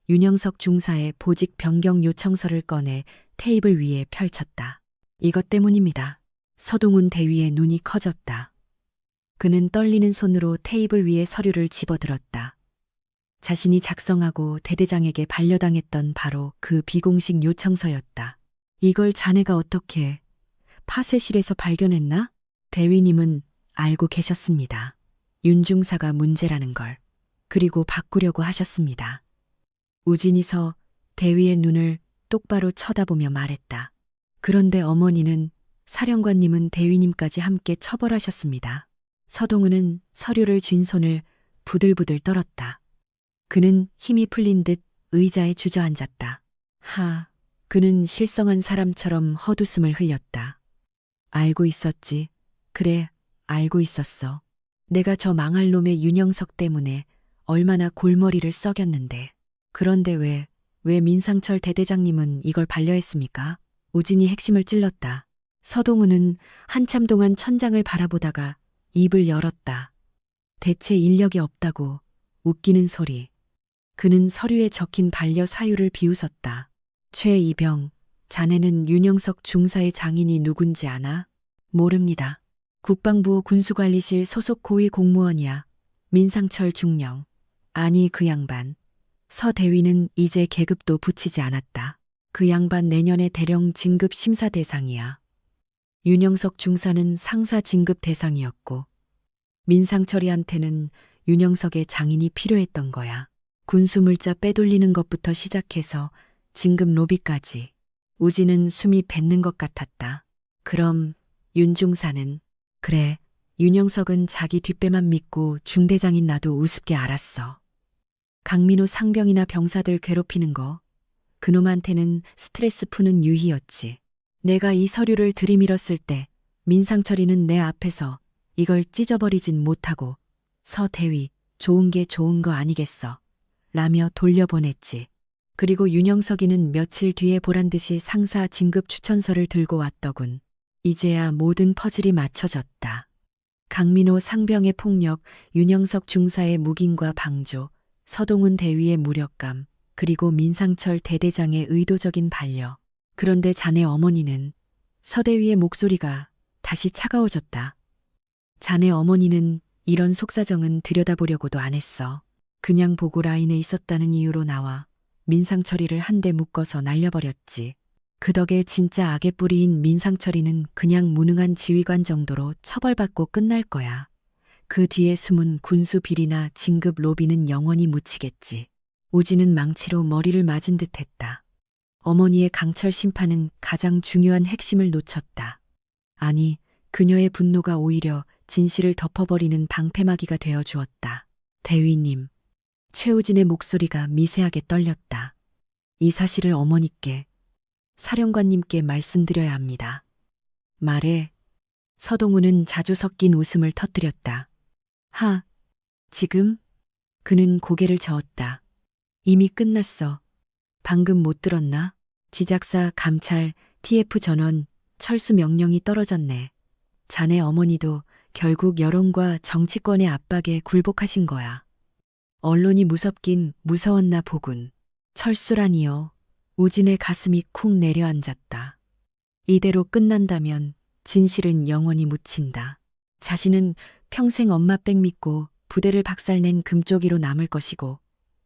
윤영석 중사의 보직 변경 요청서를 꺼내 테이블 위에 펼쳤다. 이것 때문입니다. 서동훈 대위의 눈이 커졌다. 그는 떨리는 손으로 테이블 위에 서류를 집어들었다. 자신이 작성하고 대대장에게 반려당했던 바로 그 비공식 요청서였다. 이걸 자네가 어떻게 파쇄실에서 발견했나? 대위님은 알고 계셨습니다. 윤중사가 문제라는 걸. 그리고 바꾸려고 하셨습니다. 우진이서 대위의 눈을 똑바로 쳐다보며 말했다. 그런데 어머니는 사령관님은 대위님까지 함께 처벌하셨습니다. 서동훈은 서류를 쥔 손을 부들부들 떨었다. 그는 힘이 풀린 듯 의자에 주저앉았다. 그는 실성한 사람처럼 헛웃음을 흘렸다. 알고 있었지. 그래, 알고 있었어. 내가 저 망할 놈의 윤영석 때문에 얼마나 골머리를 썩였는데. 그런데 왜 민상철 대대장님은 이걸 반려했습니까? 우진이 핵심을 찔렀다. 서동훈은 한참 동안 천장을 바라보다가 입을 열었다. 대체 인력이 없다고. 웃기는 소리. 그는 서류에 적힌 반려 사유를 비웃었다. 최이병, 자네는 윤영석 중사의 장인이 누군지 아나? 모릅니다. 국방부 군수관리실 소속 고위 공무원이야. 민상철 중령. 아니 그 양반. 서 대위는 이제 계급도 붙이지 않았다. 그 양반 내년에 대령 진급 심사 대상이야. 윤영석 중사는 상사 진급 대상이었고 민상철이한테는 윤영석의 장인이 필요했던 거야. 군수 물자 빼돌리는 것부터 시작해서 진급 로비까지. 우진은 숨이 뱉는 것 같았다. 그럼 윤중사는? 그래, 윤영석은 자기 뒷배만 믿고 중대장인 나도 우습게 알았어. 강민호 상병이나 병사들 괴롭히는 거, 그놈한테는 스트레스 푸는 유희였지. 내가 이 서류를 들이밀었을 때 민상철이는 내 앞에서 이걸 찢어버리진 못하고 서 대위, 좋은 게 좋은 거 아니겠어. 라며 돌려보냈지. 그리고 윤영석이는 며칠 뒤에 보란듯이 상사 진급 추천서를 들고 왔더군. 이제야 모든 퍼즐이 맞춰졌다. 강민호 상병의 폭력, 윤영석 중사의 묵인과 방조, 서동훈 대위의 무력감, 그리고 민상철 대대장의 의도적인 반려. 그런데 자네 어머니는 서대위의 목소리가 다시 차가워졌다. 자네 어머니는 이런 속사정은 들여다보려고도 안 했어. 그냥 보고 라인에 있었다는 이유로 나와 민상철이를 한 대 묶어서 날려버렸지. 그 덕에 진짜 악의 뿌리인 민상철이는 그냥 무능한 지휘관 정도로 처벌받고 끝날 거야. 그 뒤에 숨은 군수 비리나 진급 로비는 영원히 묻히겠지. 우진은 망치로 머리를 맞은 듯 했다. 어머니의 강철 심판은 가장 중요한 핵심을 놓쳤다. 아니, 그녀의 분노가 오히려 진실을 덮어버리는 방패막이가 되어 주었다. 대위님. 최우진의 목소리가 미세하게 떨렸다. 이 사실을 어머니께, 사령관님께 말씀드려야 합니다. 말해. 서동훈은 자주 섞인 웃음을 터뜨렸다. 지금? 그는 고개를 저었다. 이미 끝났어. 방금 못 들었나? 지작사, 감찰, TF 전원, 철수 명령이 떨어졌네. 자네 어머니도 결국 여론과 정치권의 압박에 굴복하신 거야. 언론이 무섭긴 무서웠나 보군. 철수라니요. 우진의 가슴이 쿵 내려앉았다. 이대로 끝난다면 진실은 영원히 묻힌다. 자신은 평생 엄마 백 믿고 부대를 박살낸 금쪽이로 남을 것이고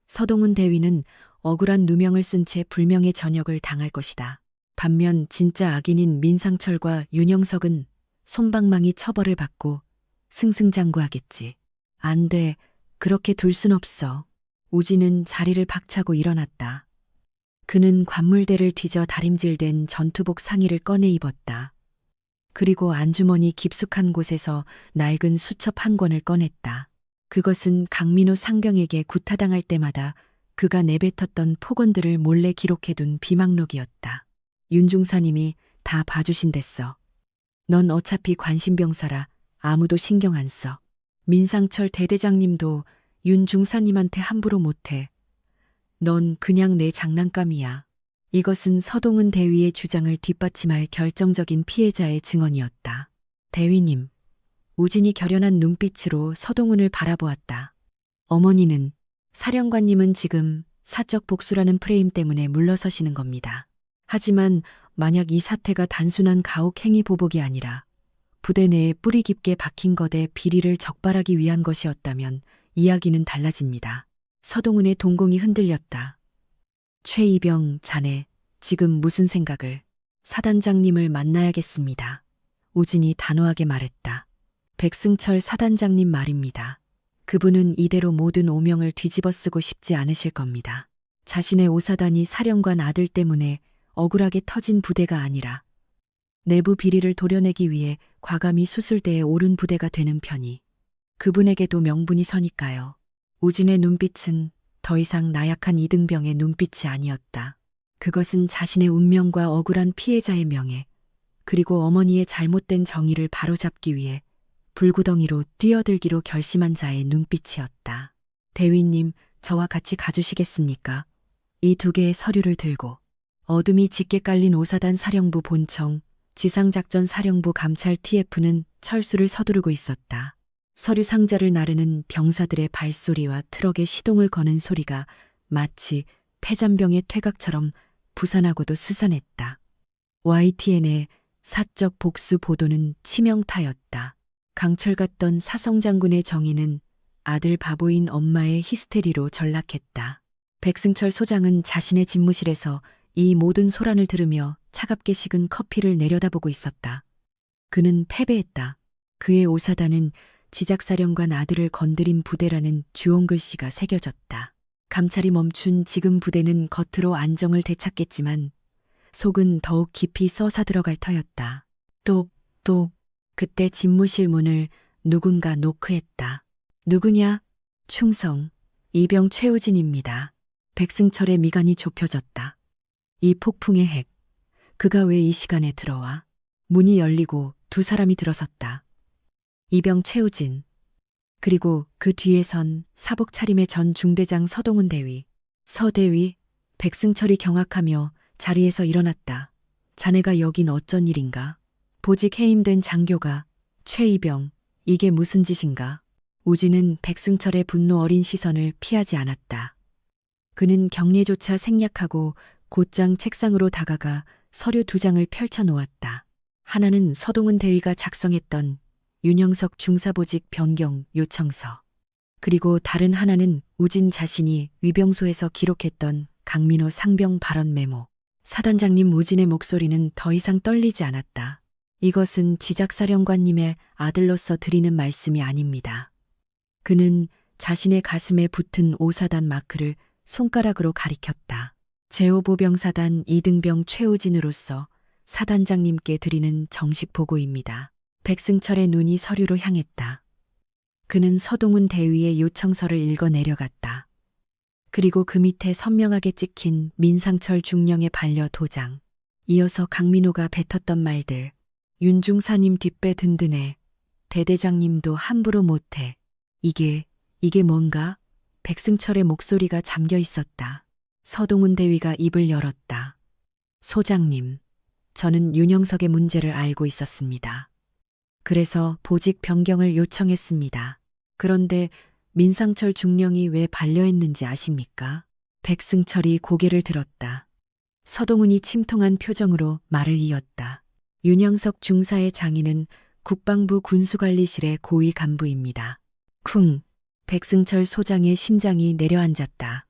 서동훈 대위는 억울한 누명을 쓴 채 불명의 전역을 당할 것이다. 반면 진짜 악인인 민상철과 윤영석은 솜방망이 처벌을 받고 승승장구하겠지. 안 돼. 그렇게 둘 순 없어. 우진은 자리를 박차고 일어났다. 그는 관물대를 뒤져 다림질된 전투복 상의를 꺼내 입었다. 그리고 안주머니 깊숙한 곳에서 낡은 수첩 한 권을 꺼냈다. 그것은 강민호 상병에게 구타당할 때마다 그가 내뱉었던 폭언들을 몰래 기록해둔 비망록이었다. 윤 중사님이 다 봐주신댔어. 넌 어차피 관심병사라 아무도 신경 안 써. 민상철 대대장님도 윤 중사님한테 함부로 못해. 넌 그냥 내 장난감이야. 이것은 서동은 대위의 주장을 뒷받침할 결정적인 피해자의 증언이었다. 대위님, 우진이 결연한 눈빛으로 서동은을 바라보았다. 어머니는, 사령관님은 지금 사적 복수라는 프레임 때문에 물러서시는 겁니다. 하지만 만약 이 사태가 단순한 가혹행위 보복이 아니라 부대 내에 뿌리 깊게 박힌 것의 비리를 적발하기 위한 것이었다면 이야기는 달라집니다. 서동은의 동공이 흔들렸다. 최이병 자네, 지금 무슨 생각을? 사단장님을 만나야겠습니다. 우진이 단호하게 말했다. 백승철 사단장님 말입니다. 그분은 이대로 모든 오명을 뒤집어쓰고 싶지 않으실 겁니다. 자신의 오사단이 사령관 아들 때문에 억울하게 터진 부대가 아니라 내부 비리를 도려내기 위해 과감히 수술대에 오른 부대가 되는 편이 그분에게도 명분이 서니까요. 우진의 눈빛은 더 이상 나약한 이등병의 눈빛이 아니었다. 그것은 자신의 운명과 억울한 피해자의 명예, 그리고 어머니의 잘못된 정의를 바로잡기 위해 불구덩이로 뛰어들기로 결심한 자의 눈빛이었다. 대위님, 저와 같이 가주시겠습니까? 이 두 개의 서류를 들고 어둠이 짙게 깔린 오사단 사령부 본청, 지상작전 사령부 감찰 TF는 철수를 서두르고 있었다. 서류 상자를 나르는 병사들의 발소리와 트럭의 시동을 거는 소리가 마치 폐잔병의 퇴각처럼 부산하고도 스산했다. YTN의 사적 복수 보도는 치명타였다. 강철 같던 사성 장군의 정의는 아들 바보인 엄마의 히스테리로 전락했다. 백승철 소장은 자신의 집무실에서 이 모든 소란을 들으며 차갑게 식은 커피를 내려다보고 있었다. 그는 패배했다. 그의 오사단은 지작사령관 아들을 건드린 부대라는 주홍글씨가 새겨졌다. 감찰이 멈춘 지금 부대는 겉으로 안정을 되찾겠지만 속은 더욱 깊이 썩어 들어갈 터였다. 똑똑. 그때 집무실 문을 누군가 노크했다. 누구냐? 충성. 이병 최우진입니다. 백승철의 미간이 좁혀졌다. 이 폭풍의 핵. 그가 왜 이 시간에 들어와? 문이 열리고 두 사람이 들어섰다. 이병 최우진. 그리고 그 뒤에 선 사복 차림의 전 중대장 서동은 대위. 서대위. 백승철이 경악하며 자리에서 일어났다. 자네가 여긴 어쩐 일인가? 보직 해임된 장교가. 최이병, 이게 무슨 짓인가? 우진은 백승철의 분노 어린 시선을 피하지 않았다. 그는 경례조차 생략하고 곧장 책상으로 다가가 서류 두 장을 펼쳐 놓았다. 하나는 서동은 대위가 작성했던 윤영석 중사보직 변경 요청서. 그리고 다른 하나는 우진 자신이 위병소에서 기록했던 강민호 상병 발언 메모. 사단장님 우진의 목소리는 더 이상 떨리지 않았다. 이것은 지작사령관님의 아들로서 드리는 말씀이 아닙니다. 그는 자신의 가슴에 붙은 오사단 마크를 손가락으로 가리켰다. 제5보병사단 이등병 최우진으로서 사단장님께 드리는 정식 보고입니다. 백승철의 눈이 서류로 향했다. 그는 서동훈 대위의 요청서를 읽어 내려갔다. 그리고 그 밑에 선명하게 찍힌 민상철 중령의 반려 도장. 이어서 강민호가 뱉었던 말들. 윤중사님 뒷배 든든해. 대대장님도 함부로 못해. 이게 뭔가? 백승철의 목소리가 잠겨 있었다. 서동훈 대위가 입을 열었다. 소장님, 저는 윤영석의 문제를 알고 있었습니다. 그래서 보직 변경을 요청했습니다. 그런데 민상철 중령이 왜 반려했는지 아십니까? 백승철이 고개를 들었다. 서동훈이 침통한 표정으로 말을 이었다. 윤영석 중사의 장인은 국방부 군수관리실의 고위 간부입니다. 쿵! 백승철 소장의 심장이 내려앉았다.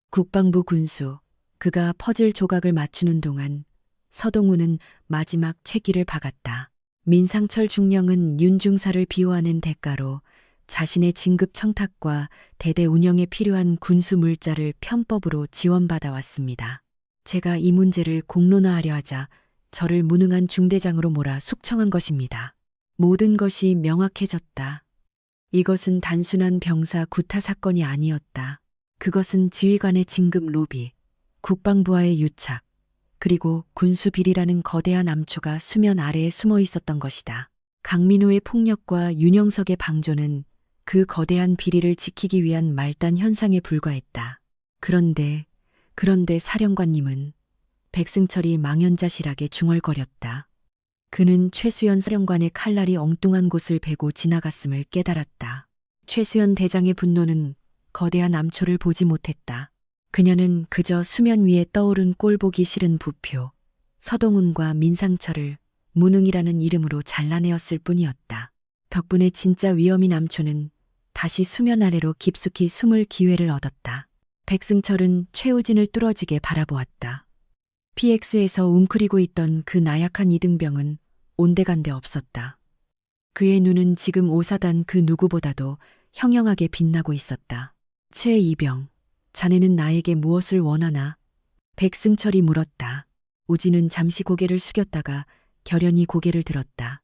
국방부 군수, 그가 퍼즐 조각을 맞추는 동안 서동훈은 마지막 채기를 박았다. 민상철 중령은 윤 중사를 비호하는 대가로 자신의 진급 청탁과 대대 운영에 필요한 군수 물자를 편법으로 지원받아 왔습니다. 제가 이 문제를 공론화하려 하자 저를 무능한 중대장으로 몰아 숙청한 것입니다. 모든 것이 명확해졌다. 이것은 단순한 병사 구타 사건이 아니었다. 그것은 지휘관의 진급 로비, 국방부와의 유착, 그리고 군수 비리라는 거대한 암초가 수면 아래에 숨어 있었던 것이다. 강민호의 폭력과 윤영석의 방조는 그 거대한 비리를 지키기 위한 말단 현상에 불과했다. 그런데 사령관님은 백승철이 망연자실하게 중얼거렸다. 그는 최수연 사령관의 칼날이 엉뚱한 곳을 베고 지나갔음을 깨달았다. 최수연 대장의 분노는 거대한 암초를 보지 못했다. 그녀는 그저 수면 위에 떠오른 꼴보기 싫은 부표, 서동훈과 민상철을 무능이라는 이름으로 잘라내었을 뿐이었다. 덕분에 진짜 위험인 암초는 다시 수면 아래로 깊숙이 숨을 기회를 얻었다. 백승철은 최우진을 뚫어지게 바라보았다. PX에서 웅크리고 있던 그 나약한 이등병은 온데간데 없었다. 그의 눈은 지금 오사단 그 누구보다도 형형하게 빛나고 있었다. 최이병, 자네는 나에게 무엇을 원하나? 백승철이 물었다. 우진은 잠시 고개를 숙였다가 결연히 고개를 들었다.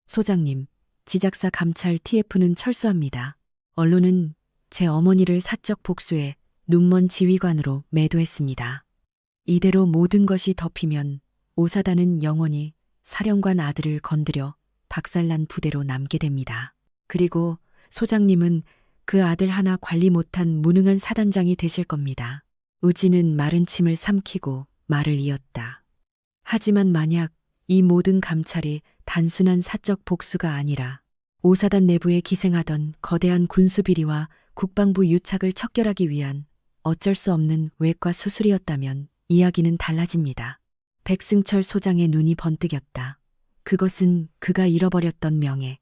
소장님, 지작사 감찰 TF는 철수합니다. 언론은 제 어머니를 사적 복수해 눈먼 지휘관으로 매도했습니다. 이대로 모든 것이 덮이면 오사단은 영원히 사령관 아들을 건드려 박살난 부대로 남게 됩니다. 그리고 소장님은 그 아들 하나 관리 못한 무능한 사단장이 되실 겁니다. 우진은 마른 침을 삼키고 말을 이었다. 하지만 만약 이 모든 감찰이 단순한 사적 복수가 아니라 오사단 내부에 기생하던 거대한 군수비리와 국방부 유착을 척결하기 위한 어쩔 수 없는 외과 수술이었다면 이야기는 달라집니다. 백승철 소장의 눈이 번뜩였다. 그것은 그가 잃어버렸던 명예,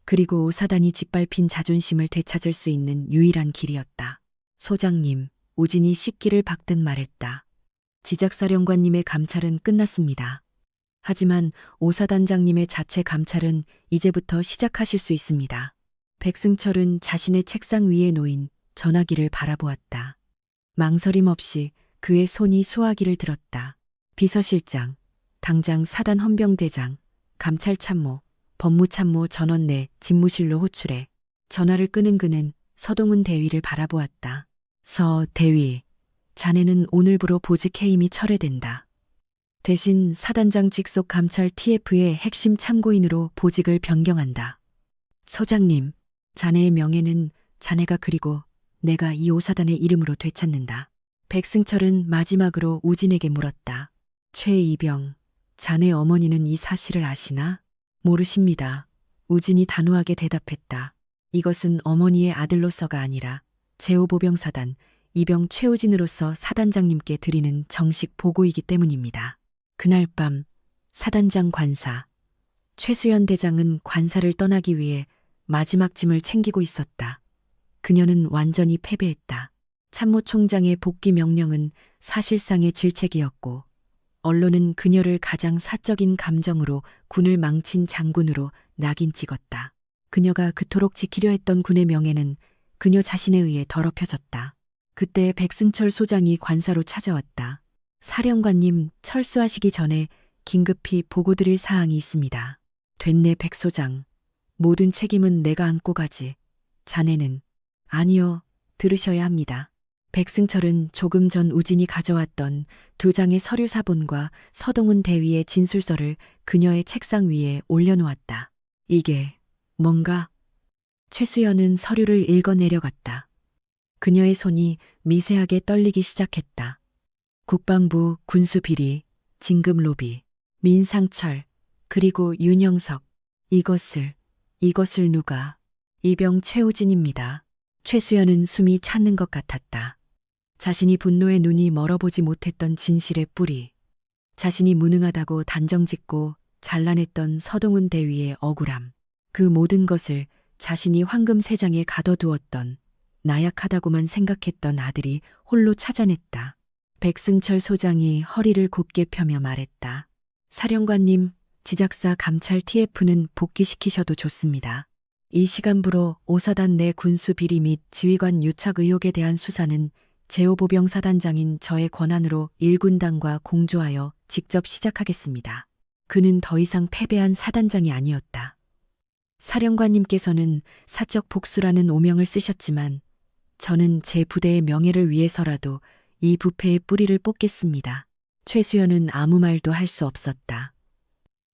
그리고 오사단이 짓밟힌 자존심을 되찾을 수 있는 유일한 길이었다. 소장님, 우진이 식기를 박듯 말했다. 지작사령관님의 감찰은 끝났습니다. 하지만 오사단장님의 자체 감찰은 이제부터 시작하실 수 있습니다. 백승철은 자신의 책상 위에 놓인 전화기를 바라보았다. 망설임 없이 그의 손이 수화기를 들었다. 비서실장, 당장 사단 헌병대장, 감찰참모, 법무참모 전원 내 집무실로 호출해. 전화를 끊은 그는 서동훈 대위를 바라보았다. 서 대위, 자네는 오늘부로 보직 해임이 철회된다. 대신 사단장 직속 감찰 TF의 핵심 참고인으로 보직을 변경한다. 소장님, 자네의 명예는 자네가 그리고 내가 이 오사단의 이름으로 되찾는다. 백승철은 마지막으로 우진에게 물었다. 최이병, 자네 어머니는 이 사실을 아시나? 모르십니다. 우진이 단호하게 대답했다. 이것은 어머니의 아들로서가 아니라 제5보병사단 이병 최우진으로서 사단장님께 드리는 정식 보고이기 때문입니다. 그날 밤 사단장 관사, 최수연 대장은 관사를 떠나기 위해 마지막 짐을 챙기고 있었다. 그녀는 완전히 패배했다. 참모총장의 복귀 명령은 사실상의 질책이었고 언론은 그녀를 가장 사적인 감정으로 군을 망친 장군으로 낙인 찍었다. 그녀가 그토록 지키려 했던 군의 명예는 그녀 자신에 의해 더럽혀졌다. 그때 백승철 소장이 관사로 찾아왔다. 사령관님, 철수하시기 전에 긴급히 보고드릴 사항이 있습니다. 됐네, 백 소장. 모든 책임은 내가 안고 가지. 자네는. 아니요, 들으셔야 합니다. 백승철은 조금 전 우진이 가져왔던 2장의 서류 사본과 서동훈 대위의 진술서를 그녀의 책상 위에 올려놓았다. 이게 뭔가? 최수연은 서류를 읽어내려갔다. 그녀의 손이 미세하게 떨리기 시작했다. 국방부 군수비리, 진급 로비, 민상철, 그리고 윤영석. 이것을 누가? 이병 최우진입니다. 최수연은 숨이 찼는 것 같았다. 자신이 분노의 눈이 멀어보지 못했던 진실의 뿌리, 자신이 무능하다고 단정짓고 잘라냈던 서동훈 대위의 억울함, 그 모든 것을 자신이 황금 세장에 가둬두었던 나약하다고만 생각했던 아들이 홀로 찾아냈다. 백승철 소장이 허리를 곧게 펴며 말했다. 사령관님, 지작사 감찰 TF는 복귀시키셔도 좋습니다. 이 시간부로 오사단 내 군수 비리 및 지휘관 유착 의혹에 대한 수사는 제5보병사단장인 저의 권한으로 1군단과 공조하여 직접 시작하겠습니다. 그는 더 이상 패배한 사단장이 아니었다. 사령관님께서는 사적 복수라는 오명을 쓰셨지만 저는 제 부대의 명예를 위해서라도 이 부패의 뿌리를 뽑겠습니다. 최수연은 아무 말도 할 수 없었다.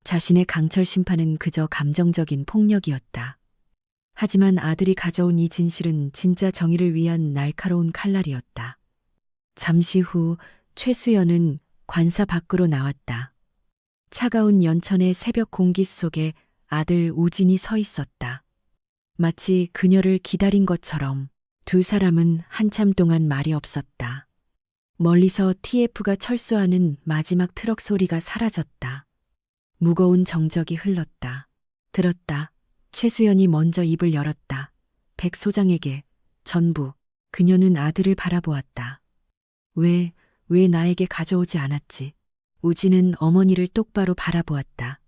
자신의 강철 심판은 그저 감정적인 폭력이었다. 하지만 아들이 가져온 이 진실은 진짜 정의를 위한 날카로운 칼날이었다. 잠시 후 최수연은 관사 밖으로 나왔다. 차가운 연천의 새벽 공기 속에 아들 우진이 서 있었다. 마치 그녀를 기다린 것처럼 두 사람은 한참 동안 말이 없었다. 멀리서 TF가 철수하는 마지막 트럭 소리가 사라졌다. 무거운 정적이 흘렀다. 들었다. 최수연이 먼저 입을 열었다. 백 소장에게 전부. 그녀는 아들을 바라보았다. 왜 나에게 가져오지 않았지? 우진은 어머니를 똑바로 바라보았다.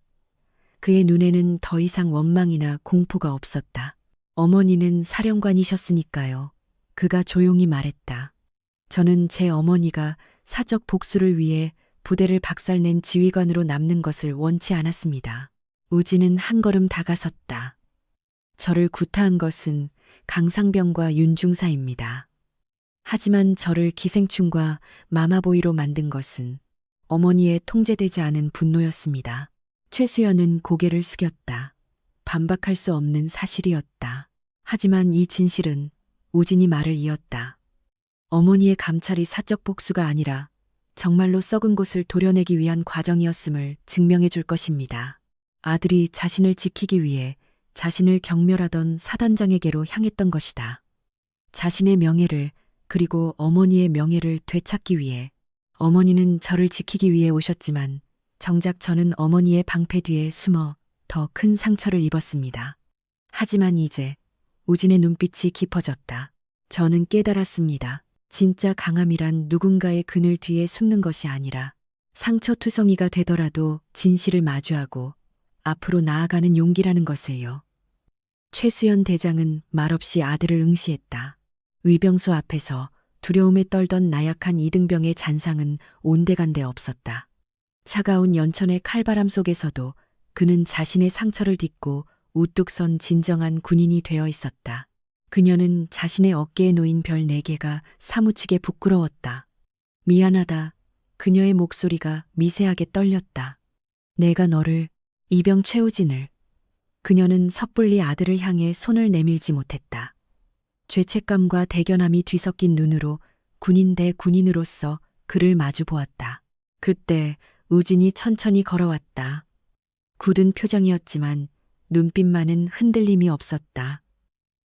그의 눈에는 더 이상 원망이나 공포가 없었다. 어머니는 사령관이셨으니까요. 그가 조용히 말했다. 저는 제 어머니가 사적 복수를 위해 부대를 박살낸 지휘관으로 남는 것을 원치 않았습니다. 우진은 한 걸음 다가섰다. 저를 구타한 것은 강상병과 윤중사입니다. 하지만 저를 기생충과 마마보이로 만든 것은 어머니의 통제되지 않은 분노였습니다. 최수연은 고개를 숙였다. 반박할 수 없는 사실이었다. 하지만 이 진실은 우진이 말을 이었다. 어머니의 감찰이 사적 복수가 아니라 정말로 썩은 곳을 도려내기 위한 과정이었음을 증명해 줄 것입니다. 아들이 자신을 지키기 위해 자신을 경멸하던 사단장에게로 향했던 것이다. 자신의 명예를 그리고 어머니의 명예를 되찾기 위해 어머니는 저를 지키기 위해 오셨지만 정작 저는 어머니의 방패 뒤에 숨어 더 큰 상처를 입었습니다. 하지만 이제 우진의 눈빛이 깊어졌다. 저는 깨달았습니다. 진짜 강함이란 누군가의 그늘 뒤에 숨는 것이 아니라 상처투성이가 되더라도 진실을 마주하고 앞으로 나아가는 용기라는 것을요. 최수연 대장은 말없이 아들을 응시했다. 위병소 앞에서 두려움에 떨던 나약한 이등병의 잔상은 온데간데 없었다. 차가운 연천의 칼바람 속에서도 그는 자신의 상처를 딛고 우뚝 선 진정한 군인이 되어 있었다. 그녀는 자신의 어깨에 놓인 별 4개가 사무치게 부끄러웠다. 미안하다. 그녀의 목소리가 미세하게 떨렸다. 내가 너를, 이병 최우진을. 그녀는 섣불리 아들을 향해 손을 내밀지 못했다. 죄책감과 대견함이 뒤섞인 눈으로 군인 대 군인으로서 그를 마주 보았다. 그때 우진이 천천히 걸어왔다. 굳은 표정이었지만 눈빛만은 흔들림이 없었다.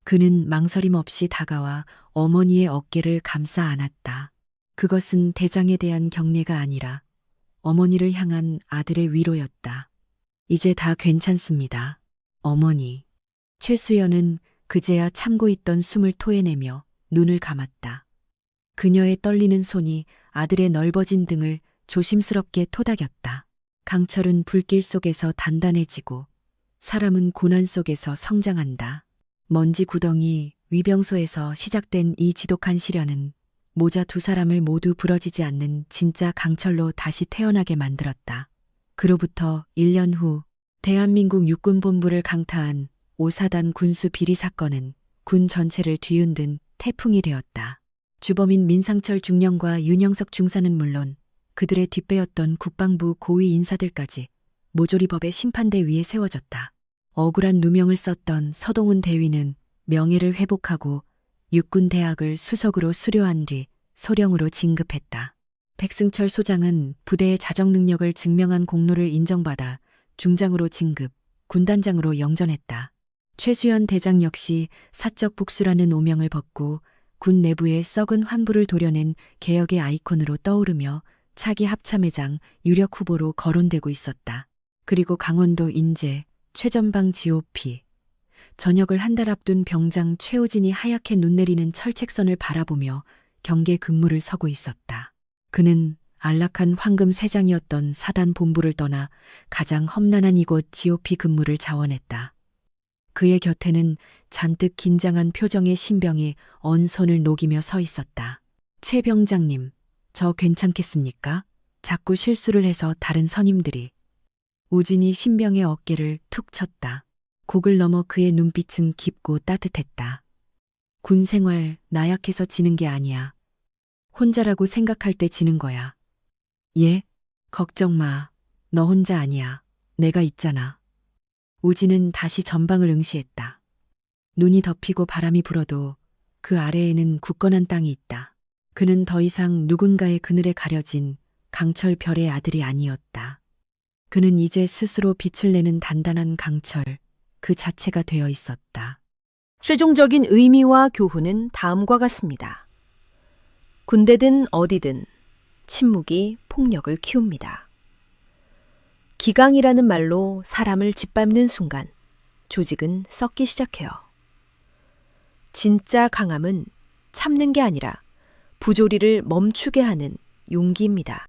그는 망설임 없이 다가와 어머니의 어깨를 감싸 안았다. 그것은 대장에 대한 경례가 아니라 어머니를 향한 아들의 위로였다. 이제 다 괜찮습니다. 어머니. 최수연은 그제야 참고 있던 숨을 토해내며 눈을 감았다. 그녀의 떨리는 손이 아들의 넓어진 등을 조심스럽게 토닥였다. 강철은 불길 속에서 단단해지고 사람은 고난 속에서 성장한다. 먼지 구덩이 위병소에서 시작된 이 지독한 시련은 모자 두 사람을 모두 부러지지 않는 진짜 강철로 다시 태어나게 만들었다. 그로부터 1년 후 대한민국 육군본부를 강타한 5사단 군수 비리 사건은 군 전체를 뒤흔든 태풍이 되었다. 주범인 민상철 중령과 윤영석 중사는 물론 그들의 뒷배였던 국방부 고위 인사들까지 모조리 법의 심판대 위에 세워졌다. 억울한 누명을 썼던 서동훈 대위는 명예를 회복하고 육군대학을 수석으로 수료한 뒤 소령으로 진급했다. 백승철 소장은 부대의 자정 능력을 증명한 공로를 인정받아 중장으로 진급, 군단장으로 영전했다. 최수연 대장 역시 사적 복수라는 오명을 벗고 군 내부의 썩은 환부를 도려낸 개혁의 아이콘으로 떠오르며 차기 합참의장 유력 후보로 거론되고 있었다. 그리고 강원도 인제 최전방 GOP. 전역을 한 달 앞둔 병장 최우진이 하얗게 눈 내리는 철책선을 바라보며 경계 근무를 서고 있었다. 그는 안락한 황금 세장이었던 사단 본부를 떠나 가장 험난한 이곳 GOP 근무를 자원했다. 그의 곁에는 잔뜩 긴장한 표정의 신병이 언손을 녹이며 서 있었다. 최 병장님, 저 괜찮겠습니까? 자꾸 실수를 해서 다른 선임들이. 우진이 신병의 어깨를 툭 쳤다. 곡을 넘어 그의 눈빛은 깊고 따뜻했다. 군 생활 나약해서 지는 게 아니야. 혼자라고 생각할 때 지는 거야. 예? 걱정 마. 너 혼자 아니야. 내가 있잖아. 우진은 다시 전방을 응시했다. 눈이 덮이고 바람이 불어도 그 아래에는 굳건한 땅이 있다. 그는 더 이상 누군가의 그늘에 가려진 강철 별의 아들이 아니었다. 그는 이제 스스로 빛을 내는 단단한 강철, 그 자체가 되어 있었다. 최종적인 의미와 교훈은 다음과 같습니다. 군대든 어디든 침묵이 폭력을 키웁니다. 기강이라는 말로 사람을 짓밟는 순간 조직은 썩기 시작해요. 진짜 강함은 참는 게 아니라 부조리를 멈추게 하는 용기입니다.